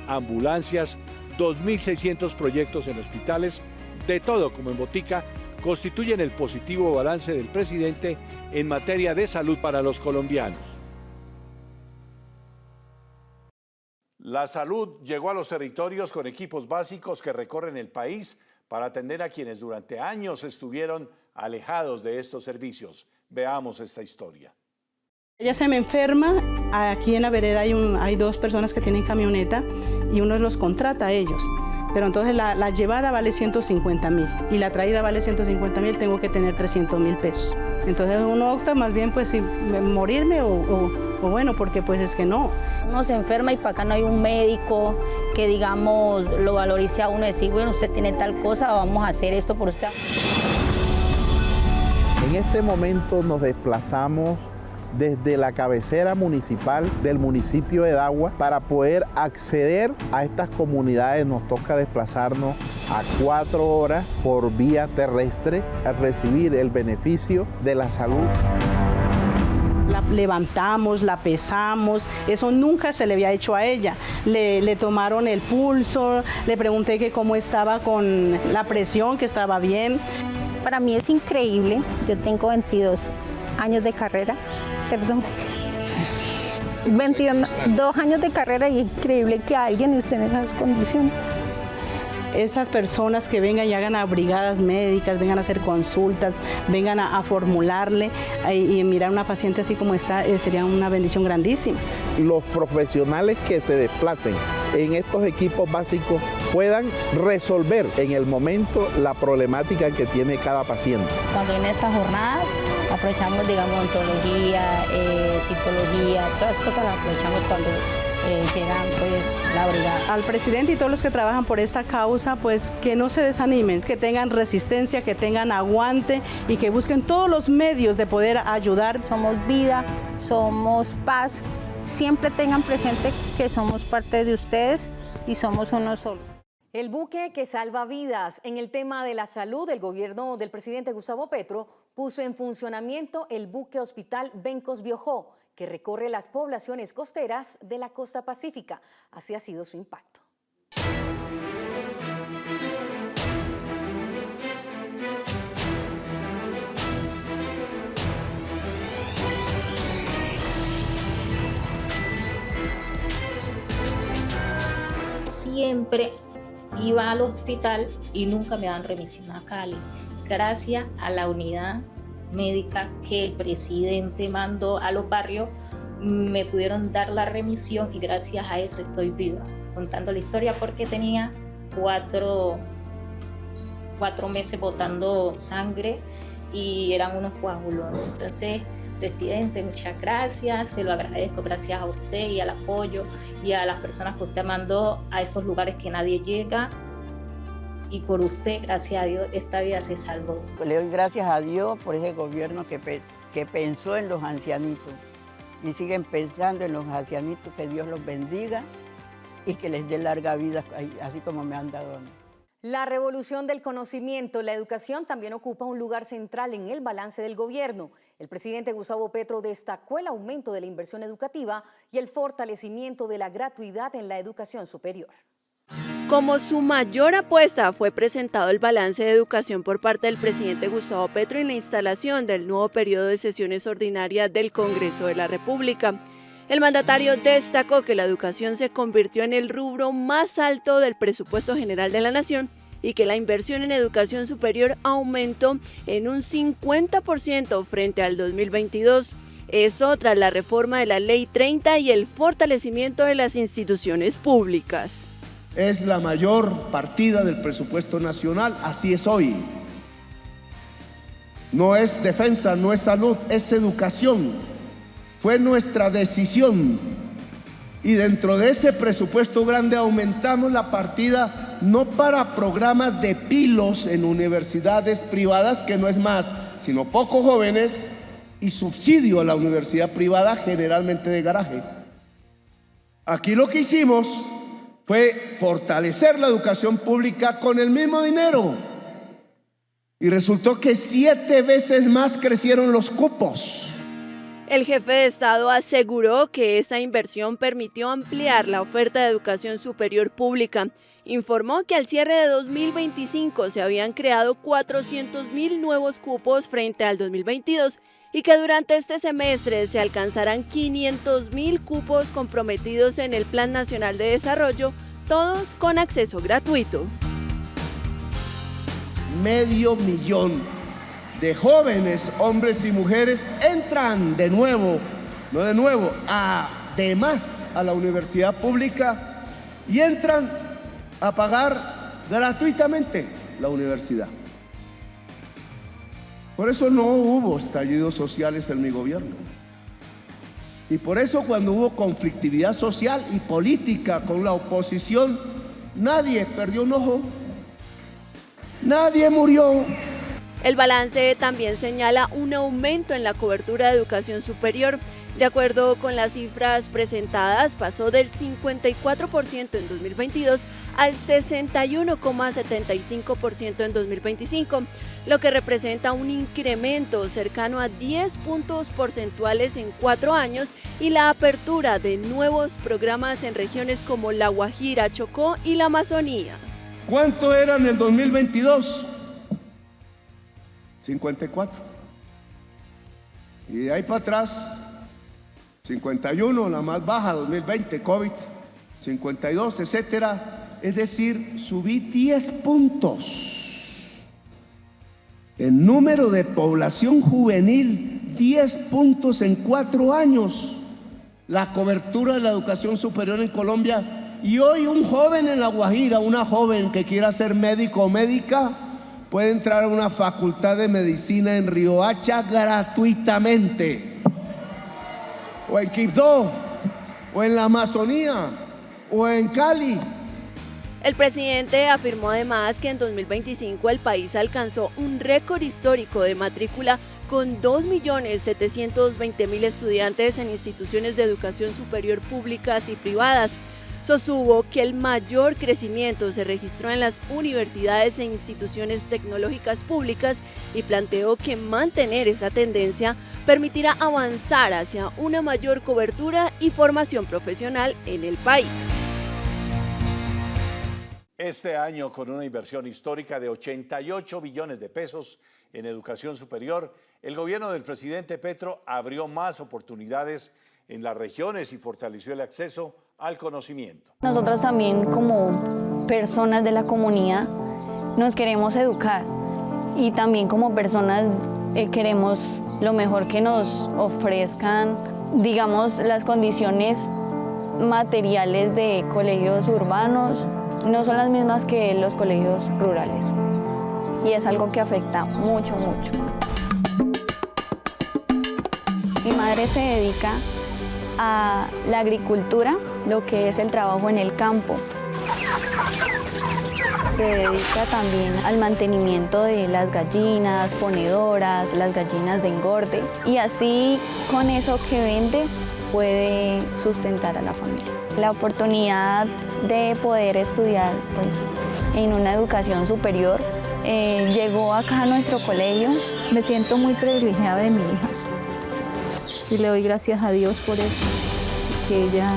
ambulancias, 2.600 proyectos en hospitales, de todo como en botica, constituyen el positivo balance del presidente en materia de salud para los colombianos. La salud llegó a los territorios con equipos básicos que recorren el país para atender a quienes durante años estuvieron alejados de estos servicios. Veamos esta historia. Ella se me enferma, aquí en la vereda hay 2 personas que tienen camioneta y uno los contrata a ellos. Pero entonces la llevada vale 150.000 y la traída vale 150.000, tengo que tener 300.000 pesos. Entonces uno opta más bien pues si morirme o bueno, porque pues es que no. Uno se enferma y para acá no hay un médico que digamos lo valorice a uno y decir, bueno, usted tiene tal cosa, vamos a hacer esto por usted. En este momento nos desplazamos desde la cabecera municipal del municipio de Dagua. Para poder acceder a estas comunidades nos toca desplazarnos a 4 horas por vía terrestre a recibir el beneficio de la salud. La levantamos, la pesamos, eso nunca se le había hecho a ella. Le tomaron el pulso, le pregunté que cómo estaba con la presión, que estaba bien. Para mí es increíble, yo tengo 22 años de carrera. Perdón, 22 años de carrera y es increíble que alguien esté en esas condiciones. Esas personas que vengan y hagan a brigadas médicas, vengan a hacer consultas, vengan a formularle y mirar a una paciente así como está, sería una bendición grandísima. Los profesionales que se desplacen en estos equipos básicos puedan resolver en el momento la problemática que tiene cada paciente. Cuando en estas jornadas aprovechamos, digamos, odontología, psicología, todas las cosas las aprovechamos cuando llegan pues la brigada. Al presidente y todos los que trabajan por esta causa, pues que no se desanimen, que tengan resistencia, que tengan aguante y que busquen todos los medios de poder ayudar. Somos vida, somos paz, siempre tengan presente que somos parte de ustedes y somos uno solo. El buque que salva vidas. En el tema de la salud, el gobierno del presidente Gustavo Petro puso en funcionamiento el buque hospital Bencos Viajó, que recorre las poblaciones costeras de la costa pacífica. Así ha sido su impacto. Siempre iba al hospital y nunca me daban remisión a Cali. Gracias a la unidad médica que el presidente mandó a los barrios, me pudieron dar la remisión y gracias a eso estoy viva, contando la historia porque tenía 4 meses botando sangre y eran unos coágulos. Entonces, presidente, muchas gracias, se lo agradezco, gracias a usted y al apoyo y a las personas que usted mandó a esos lugares que nadie llega. Y por usted, gracias a Dios, esta vida se salvó. Le doy gracias a Dios por ese gobierno que pensó en los ancianitos y siguen pensando en los ancianitos, que Dios los bendiga y que les dé larga vida, así como me han dado a mí. La revolución del conocimiento, la educación también ocupa un lugar central en el balance del gobierno. El presidente Gustavo Petro destacó el aumento de la inversión educativa y el fortalecimiento de la gratuidad en la educación superior. Como su mayor apuesta fue presentado el balance de educación por parte del presidente Gustavo Petro en la instalación del nuevo periodo de sesiones ordinarias del Congreso de la República. El mandatario destacó que la educación se convirtió en el rubro más alto del presupuesto general de la nación y que la inversión en educación superior aumentó en un 50% frente al 2022. Eso tras la reforma de la Ley 30 y el fortalecimiento de las instituciones públicas. Es la mayor partida del presupuesto nacional, así es hoy. No es defensa, no es salud, es educación. Fue nuestra decisión y dentro de ese presupuesto grande aumentamos la partida no para programas de pilos en universidades privadas, que no es más, sino pocos jóvenes, y subsidio a la universidad privada, generalmente de garaje. Aquí lo que hicimos fue fortalecer la educación pública con el mismo dinero. Y resultó que 7 veces más crecieron los cupos. El jefe de Estado aseguró que esa inversión permitió ampliar la oferta de educación superior pública. Informó que al cierre de 2025 se habían creado 400.000 nuevos cupos frente al 2022 y que durante este semestre se alcanzarán 500.000 cupos comprometidos en el Plan Nacional de Desarrollo, todos con acceso gratuito. 500.000 de jóvenes, hombres y mujeres, entran de nuevo, además a la universidad pública y entran a pagar gratuitamente la universidad. Por eso no hubo estallidos sociales en mi gobierno. Y por eso cuando hubo conflictividad social y política con la oposición, nadie perdió un ojo, nadie murió. El balance también señala un aumento en la cobertura de educación superior. De acuerdo con las cifras presentadas, pasó del 54% en 2022 al 61,75% en 2025, lo que representa un incremento cercano a 10 puntos porcentuales en 4 años y la apertura de nuevos programas en regiones como La Guajira, Chocó y la Amazonía. ¿Cuánto era en el 2022? 54. Y de ahí para atrás, 51, la más baja, 2020, COVID, 52, etcétera. Es decir, subí 10 puntos. El número de población juvenil, 10 puntos en 4 años. La cobertura de la educación superior en Colombia. Y hoy un joven en La Guajira, una joven que quiera ser médico o médica, puede entrar a una facultad de medicina en Riohacha gratuitamente, o en Quibdó, o en la Amazonía, o en Cali. El presidente afirmó además que en 2025 el país alcanzó un récord histórico de matrícula con 2.720.000 estudiantes en instituciones de educación superior públicas y privadas. Sostuvo que el mayor crecimiento se registró en las universidades e instituciones tecnológicas públicas y planteó que mantener esa tendencia permitirá avanzar hacia una mayor cobertura y formación profesional en el país. Este año, con una inversión histórica de 88 billones de pesos en educación superior, el gobierno del presidente Petro abrió más oportunidades en las regiones y fortaleció el acceso al conocimiento. Nosotros también, como personas de la comunidad, nos queremos educar y también como personas queremos lo mejor que nos ofrezcan, digamos, las condiciones materiales de colegios urbanos no son las mismas que los colegios rurales y es algo que afecta mucho, mucho. Mi madre se dedica a la agricultura, lo que es el trabajo en el campo. Se dedica también al mantenimiento de las gallinas ponedoras, las gallinas de engorde y así con eso que vende puede sustentar a la familia. La oportunidad de poder estudiar pues, en una educación superior llegó acá a nuestro colegio. Me siento muy privilegiada de mi hija y le doy gracias a Dios por eso, que ella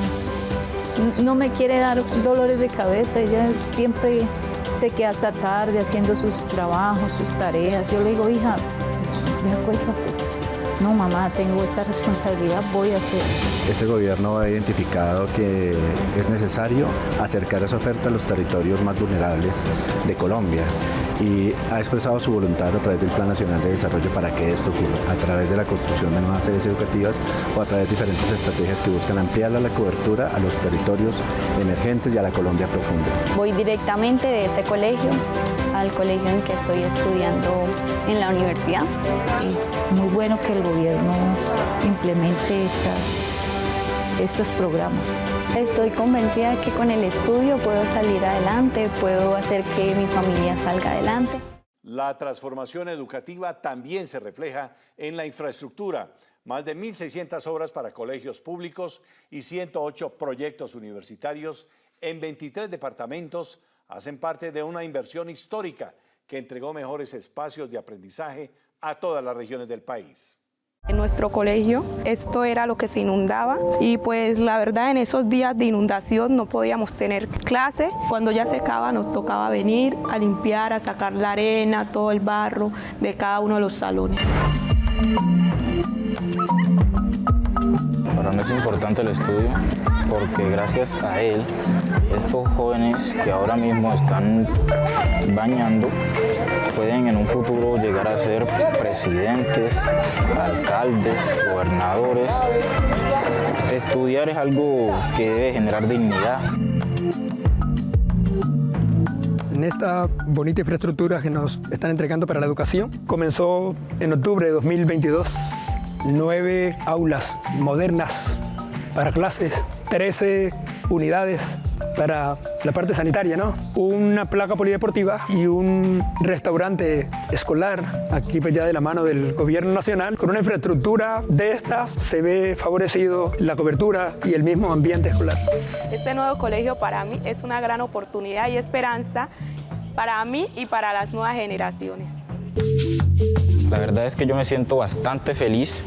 no me quiere dar dolores de cabeza, ella siempre se queda hasta tarde haciendo sus trabajos, sus tareas. Yo le digo, hija, ya acuéstate. No, mamá, tengo esta responsabilidad, voy a hacer. Este gobierno ha identificado que es necesario acercar esa oferta a los territorios más vulnerables de Colombia y ha expresado su voluntad a través del Plan Nacional de Desarrollo para que esto ocurra, a través de la construcción de nuevas sedes educativas o a través de diferentes estrategias que buscan ampliar la cobertura a los territorios emergentes y a la Colombia profunda. Voy directamente de este colegio al colegio en que estoy estudiando en la universidad. Es muy bueno que el gobierno implemente estos programas. Estoy convencida de que con el estudio puedo salir adelante, puedo hacer que mi familia salga adelante. La transformación educativa también se refleja en la infraestructura. Más de 1.600 obras para colegios públicos y 108 proyectos universitarios en 23 departamentos hacen parte de una inversión histórica que entregó mejores espacios de aprendizaje a todas las regiones del país. En nuestro colegio esto era lo que se inundaba y pues la verdad en esos días de inundación no podíamos tener clase. Cuando ya secaba nos tocaba venir a limpiar, a sacar la arena, todo el barro de cada uno de los salones. Para mí es importante el estudio porque gracias a él estos jóvenes que ahora mismo están bañando pueden en un futuro llegar a ser presidentes, alcaldes, gobernadores. Estudiar es algo que debe generar dignidad. En esta bonita infraestructura que nos están entregando para la educación, comenzó en octubre de 2022, 9 aulas modernas para clases, 13 unidades para la parte sanitaria, ¿no? Una placa polideportiva y un restaurante escolar, aquí pues ya de la mano del gobierno nacional. Con una infraestructura de estas se ve favorecido la cobertura y el mismo ambiente escolar. Este nuevo colegio para mí es una gran oportunidad y esperanza para mí y para las nuevas generaciones. La verdad es que yo me siento bastante feliz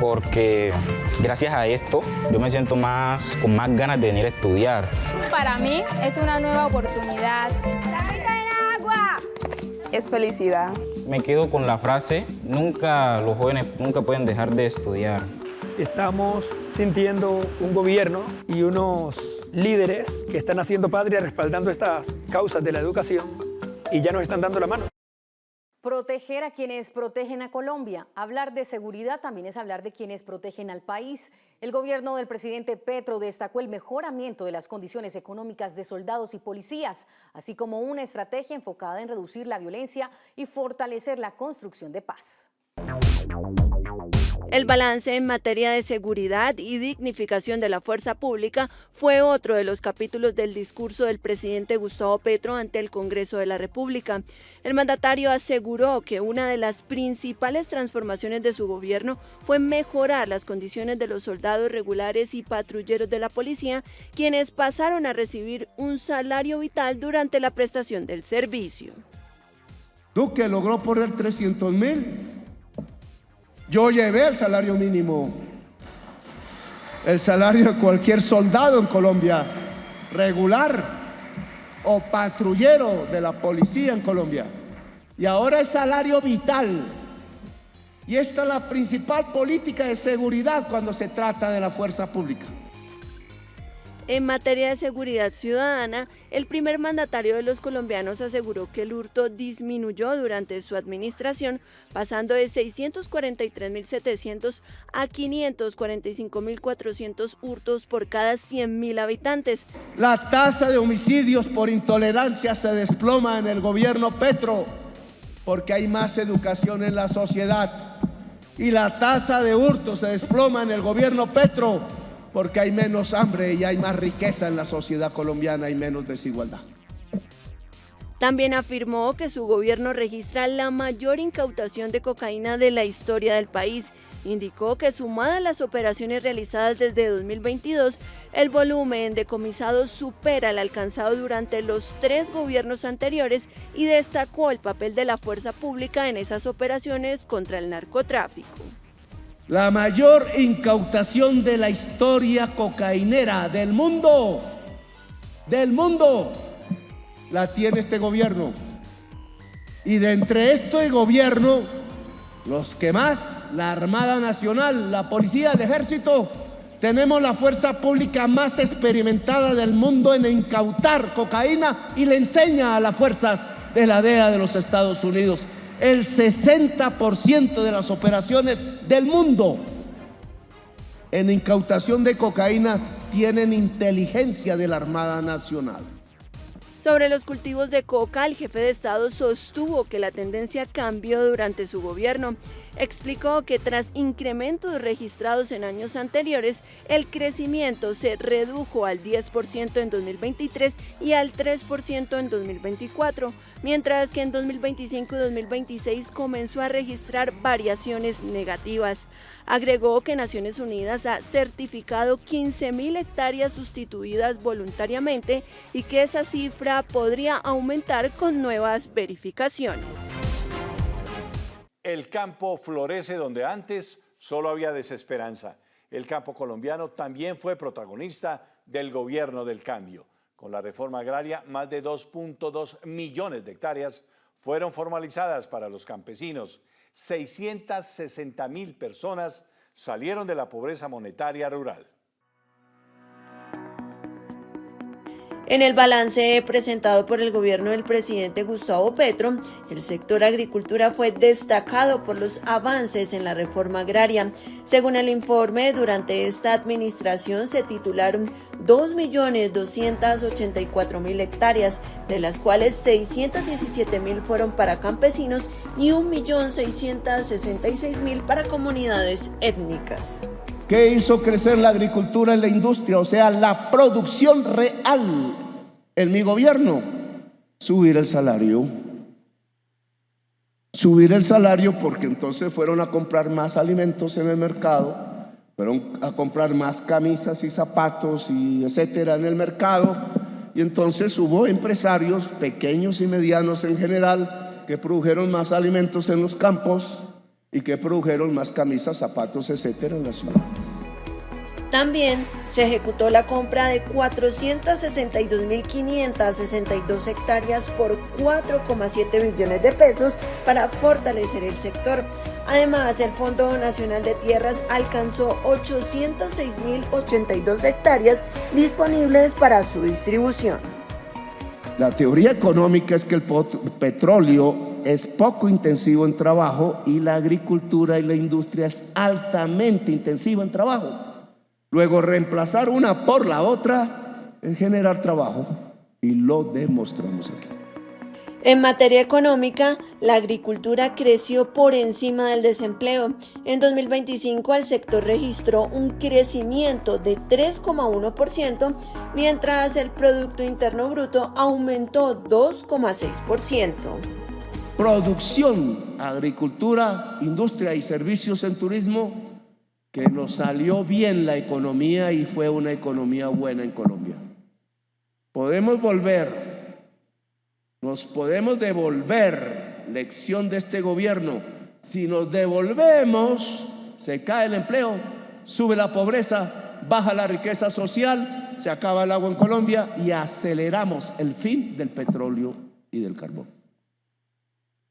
porque gracias a esto yo me siento con más ganas de venir a estudiar. Para mí es una nueva oportunidad. ¡Agua! Es felicidad. Me quedo con la frase, los jóvenes nunca pueden dejar de estudiar. Estamos sintiendo un gobierno y unos líderes que están haciendo patria respaldando estas causas de la educación y ya nos están dando la mano. Proteger a quienes protegen a Colombia. Hablar de seguridad también es hablar de quienes protegen al país. El gobierno del presidente Petro destacó el mejoramiento de las condiciones económicas de soldados y policías, así como una estrategia enfocada en reducir la violencia y fortalecer la construcción de paz. El balance en materia de seguridad y dignificación de la fuerza pública fue otro de los capítulos del discurso del presidente Gustavo Petro ante el Congreso de la República. El mandatario aseguró que una de las principales transformaciones de su gobierno fue mejorar las condiciones de los soldados regulares y patrulleros de la policía, quienes pasaron a recibir un salario vital durante la prestación del servicio. Duque logró poner 300.000. Yo llevé el salario mínimo, el salario de cualquier soldado en Colombia, regular o patrullero de la policía en Colombia. Y ahora es salario vital. Y esta es la principal política de seguridad cuando se trata de la fuerza pública. En materia de seguridad ciudadana, el primer mandatario de los colombianos aseguró que el hurto disminuyó durante su administración, pasando de 643.700 a 545.400 hurtos por cada 100.000 habitantes. La tasa de homicidios por intolerancia se desploma en el gobierno Petro, porque hay más educación en la sociedad. Y la tasa de hurtos se desploma en el gobierno Petro, porque hay menos hambre y hay más riqueza en la sociedad colombiana y menos desigualdad. También afirmó que su gobierno registra la mayor incautación de cocaína de la historia del país. Indicó que sumada a las operaciones realizadas desde 2022, el volumen decomisado supera el alcanzado durante los 3 gobiernos anteriores y destacó el papel de la fuerza pública en esas operaciones contra el narcotráfico. La mayor incautación de la historia cocainera del mundo, la tiene este gobierno. Y de entre este gobierno, los que más, la Armada Nacional, la Policía, el Ejército, tenemos la fuerza pública más experimentada del mundo en incautar cocaína y le enseña a las fuerzas de la DEA de los Estados Unidos. El 60% de las operaciones del mundo en incautación de cocaína tienen inteligencia de la Armada Nacional. Sobre los cultivos de coca, el jefe de Estado sostuvo que la tendencia cambió durante su gobierno. Explicó que tras incrementos registrados en años anteriores, el crecimiento se redujo al 10% en 2023 y al 3% en 2024, mientras que en 2025 y 2026 comenzó a registrar variaciones negativas. Agregó que Naciones Unidas ha certificado 15.000 hectáreas sustituidas voluntariamente y que esa cifra podría aumentar con nuevas verificaciones. El campo florece donde antes solo había desesperanza. El campo colombiano también fue protagonista del gobierno del cambio. Con la reforma agraria, más de 2.2 millones de hectáreas fueron formalizadas para los campesinos. 660.000 personas salieron de la pobreza monetaria rural. En el balance presentado por el gobierno del presidente Gustavo Petro, el sector agricultura fue destacado por los avances en la reforma agraria. Según el informe, durante esta administración se titularon 2.284.000 hectáreas, de las cuales 617.000 fueron para campesinos y 1.666.000 para comunidades étnicas. ¿Qué hizo crecer la agricultura y la industria? O sea, la producción real en mi gobierno. Subir el salario. Subir el salario porque entonces fueron a comprar más alimentos en el mercado, fueron a comprar más camisas y zapatos y etcétera en el mercado, y entonces hubo empresarios pequeños y medianos en general que produjeron más alimentos en los campos y que produjeron más camisas, zapatos, etcétera en las ciudades. También se ejecutó la compra de 462.562 hectáreas por 4,7 billones de pesos para fortalecer el sector. Además, el Fondo Nacional de Tierras alcanzó 806.082 hectáreas disponibles para su distribución. La teoría económica es que el petróleo es poco intensivo en trabajo y la agricultura y la industria es altamente intensiva en trabajo. Luego, reemplazar una por la otra es generar trabajo y lo demostramos aquí. En materia económica, la agricultura creció por encima del desempleo. En 2025 el sector registró un crecimiento de 3,1%, mientras el Producto Interno Bruto aumentó 2,6%. Producción, agricultura, industria y servicios en turismo, que nos salió bien la economía y fue una economía buena en Colombia. Nos podemos devolver lección de este gobierno. Si nos devolvemos, se cae el empleo, sube la pobreza, baja la riqueza social, se acaba el agua en Colombia y aceleramos el fin del petróleo y del carbón.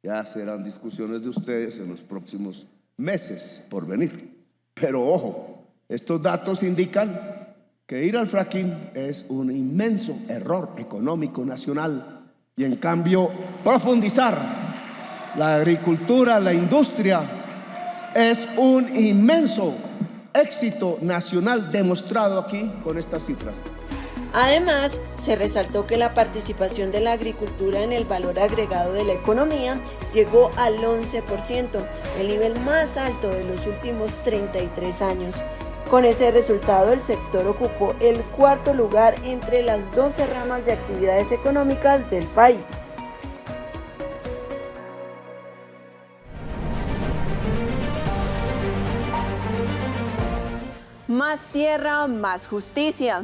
Ya serán discusiones de ustedes en los próximos meses por venir. Pero ojo, estos datos indican que ir al fracking es un inmenso error económico nacional y en cambio profundizar la agricultura, la industria, es un inmenso éxito nacional demostrado aquí con estas cifras. Además, se resaltó que la participación de la agricultura en el valor agregado de la economía llegó al 11%, el nivel más alto de los últimos 33 años. Con ese resultado, el sector ocupó el cuarto lugar entre las 12 ramas de actividades económicas del país. Más tierra, más justicia.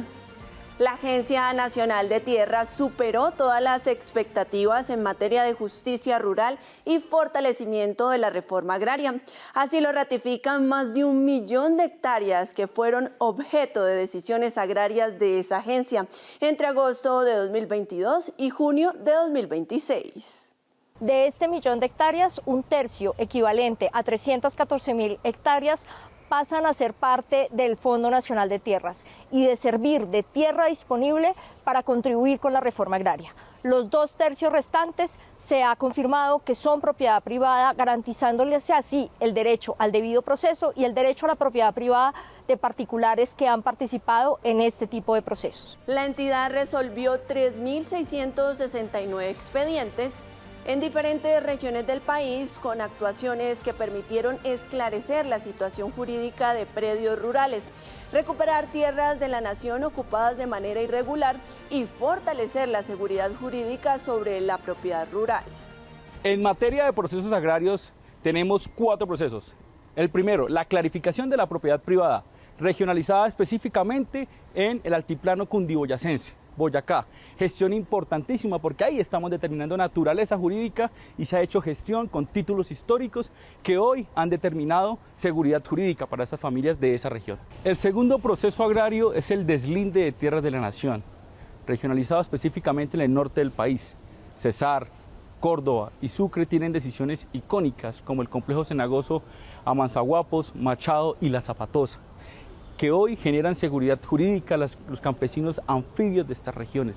La Agencia Nacional de Tierra superó todas las expectativas en materia de justicia rural y fortalecimiento de la reforma agraria. Así lo ratifican más de 1 millón de hectáreas que fueron objeto de decisiones agrarias de esa agencia entre agosto de 2022 y junio de 2026. De este 1 millón de hectáreas, 1/3, equivalente a 314.000 hectáreas, pasan a ser parte del Fondo Nacional de Tierras y de servir de tierra disponible para contribuir con la reforma agraria. Los 2/3 restantes se ha confirmado que son propiedad privada, garantizándoles así el derecho al debido proceso y el derecho a la propiedad privada de particulares que han participado en este tipo de procesos. La entidad resolvió 3.669 expedientes en diferentes regiones del país con actuaciones que permitieron esclarecer la situación jurídica de predios rurales, recuperar tierras de la nación ocupadas de manera irregular y fortalecer la seguridad jurídica sobre la propiedad rural. En materia de procesos agrarios tenemos 4 procesos. El primero, la clarificación de la propiedad privada, regionalizada específicamente en el altiplano cundiboyacense, Boyacá. Gestión importantísima porque ahí estamos determinando naturaleza jurídica y se ha hecho gestión con títulos históricos que hoy han determinado seguridad jurídica para esas familias de esa región. El segundo proceso agrario es el deslinde de tierras de la nación, regionalizado específicamente en el norte del país. Cesar, Córdoba y Sucre tienen decisiones icónicas como el complejo cenagoso Amanzaguapos, Machado y La Zapatosa, que hoy generan seguridad jurídica a los campesinos anfibios de estas regiones.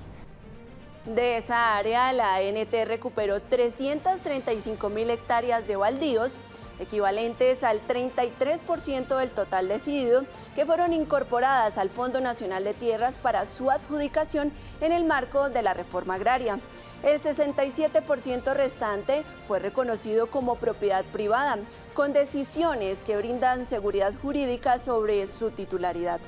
De esa área, la ANT recuperó 335.000 hectáreas de baldíos, equivalentes al 33% del total decidido, que fueron incorporadas al Fondo Nacional de Tierras para su adjudicación en el marco de la reforma agraria. El 67% restante fue reconocido como propiedad privada, con decisiones que brindan seguridad jurídica sobre su titularidad.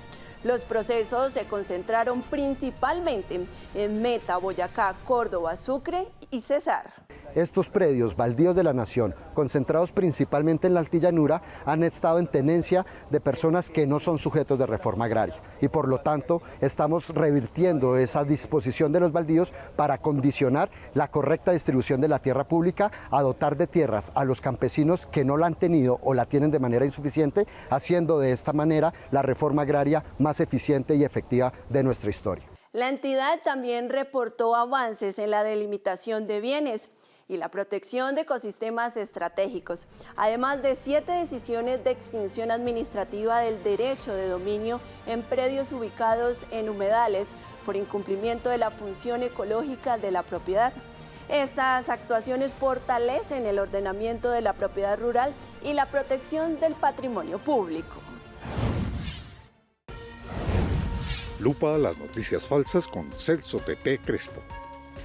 Los procesos se concentraron principalmente en Meta, Boyacá, Córdoba, Sucre y Cesar. Estos predios baldíos de la nación, concentrados principalmente en la altillanura, han estado en tenencia de personas que no son sujetos de reforma agraria y por lo tanto estamos revirtiendo esa disposición de los baldíos para condicionar la correcta distribución de la tierra pública, a dotar de tierras a los campesinos que no la han tenido o la tienen de manera insuficiente, haciendo de esta manera la reforma agraria más eficiente y efectiva de nuestra historia. La entidad también reportó avances en la delimitación de bienes y la protección de ecosistemas estratégicos, además de 7 decisiones de extinción administrativa del derecho de dominio en predios ubicados en humedales por incumplimiento de la función ecológica de la propiedad. Estas actuaciones fortalecen el ordenamiento de la propiedad rural y la protección del patrimonio público. Lupa a las noticias falsas con Celso T.T. Crespo.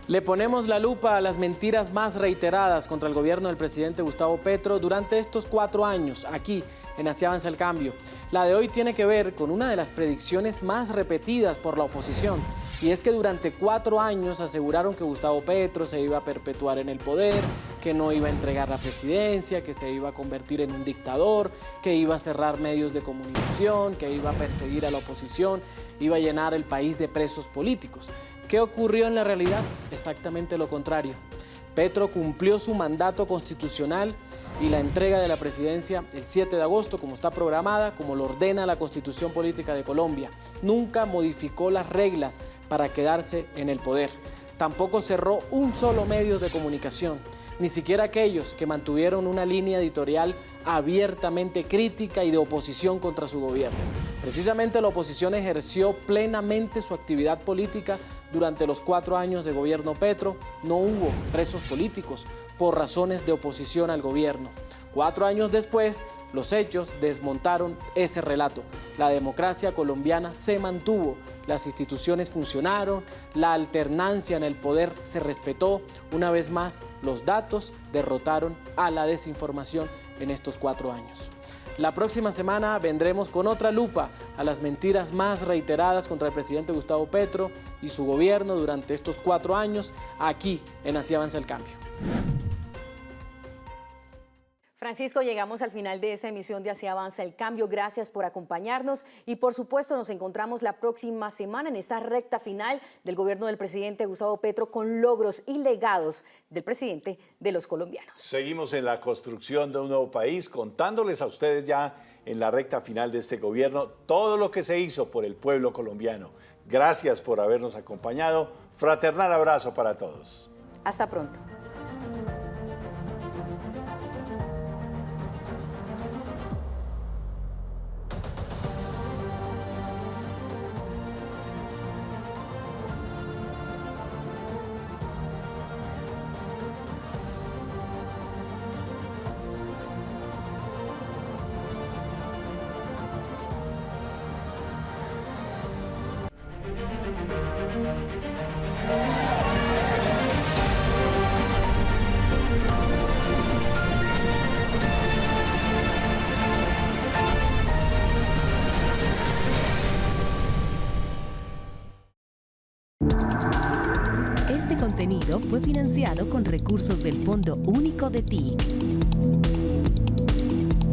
Le ponemos la lupa a las mentiras más reiteradas contra el gobierno del presidente Gustavo Petro durante estos 4 años, aquí en Así Avanza el Cambio. La de hoy tiene que ver con una de las predicciones más repetidas por la oposición, y es que durante 4 años aseguraron que Gustavo Petro se iba a perpetuar en el poder, que no iba a entregar la presidencia, que se iba a convertir en un dictador, que iba a cerrar medios de comunicación, que iba a perseguir a la oposición, iba a llenar el país de presos políticos. ¿Qué ocurrió en la realidad? Exactamente lo contrario. Petro cumplió su mandato constitucional y la entrega de la presidencia el 7 de agosto, como está programada, como lo ordena la Constitución Política de Colombia. Nunca modificó las reglas para quedarse en el poder. Tampoco cerró un solo medio de comunicación. ni siquiera aquellos que mantuvieron una línea editorial abiertamente crítica y de oposición contra su gobierno. Precisamente la oposición ejerció plenamente su actividad política durante los 4 años de gobierno Petro. No hubo presos políticos por razones de oposición al gobierno. 4 años después, los hechos desmontaron ese relato. La democracia colombiana se mantuvo, las instituciones funcionaron, la alternancia en el poder se respetó. Una vez más, los datos derrotaron a la desinformación en estos 4 años. La próxima semana vendremos con otra lupa a las mentiras más reiteradas contra el presidente Gustavo Petro y su gobierno durante estos 4 años, aquí en Así Avanza el Cambio. Francisco, llegamos al final de esa emisión de Así Avanza el Cambio. Gracias por acompañarnos y por supuesto nos encontramos la próxima semana en esta recta final del gobierno del presidente Gustavo Petro con logros y legados del presidente de los colombianos. Seguimos en la construcción de un nuevo país, contándoles a ustedes ya en la recta final de este gobierno todo lo que se hizo por el pueblo colombiano. Gracias por habernos acompañado. Fraternal abrazo para todos. Hasta pronto. Este contenido fue financiado con recursos del Fondo Único de TIC.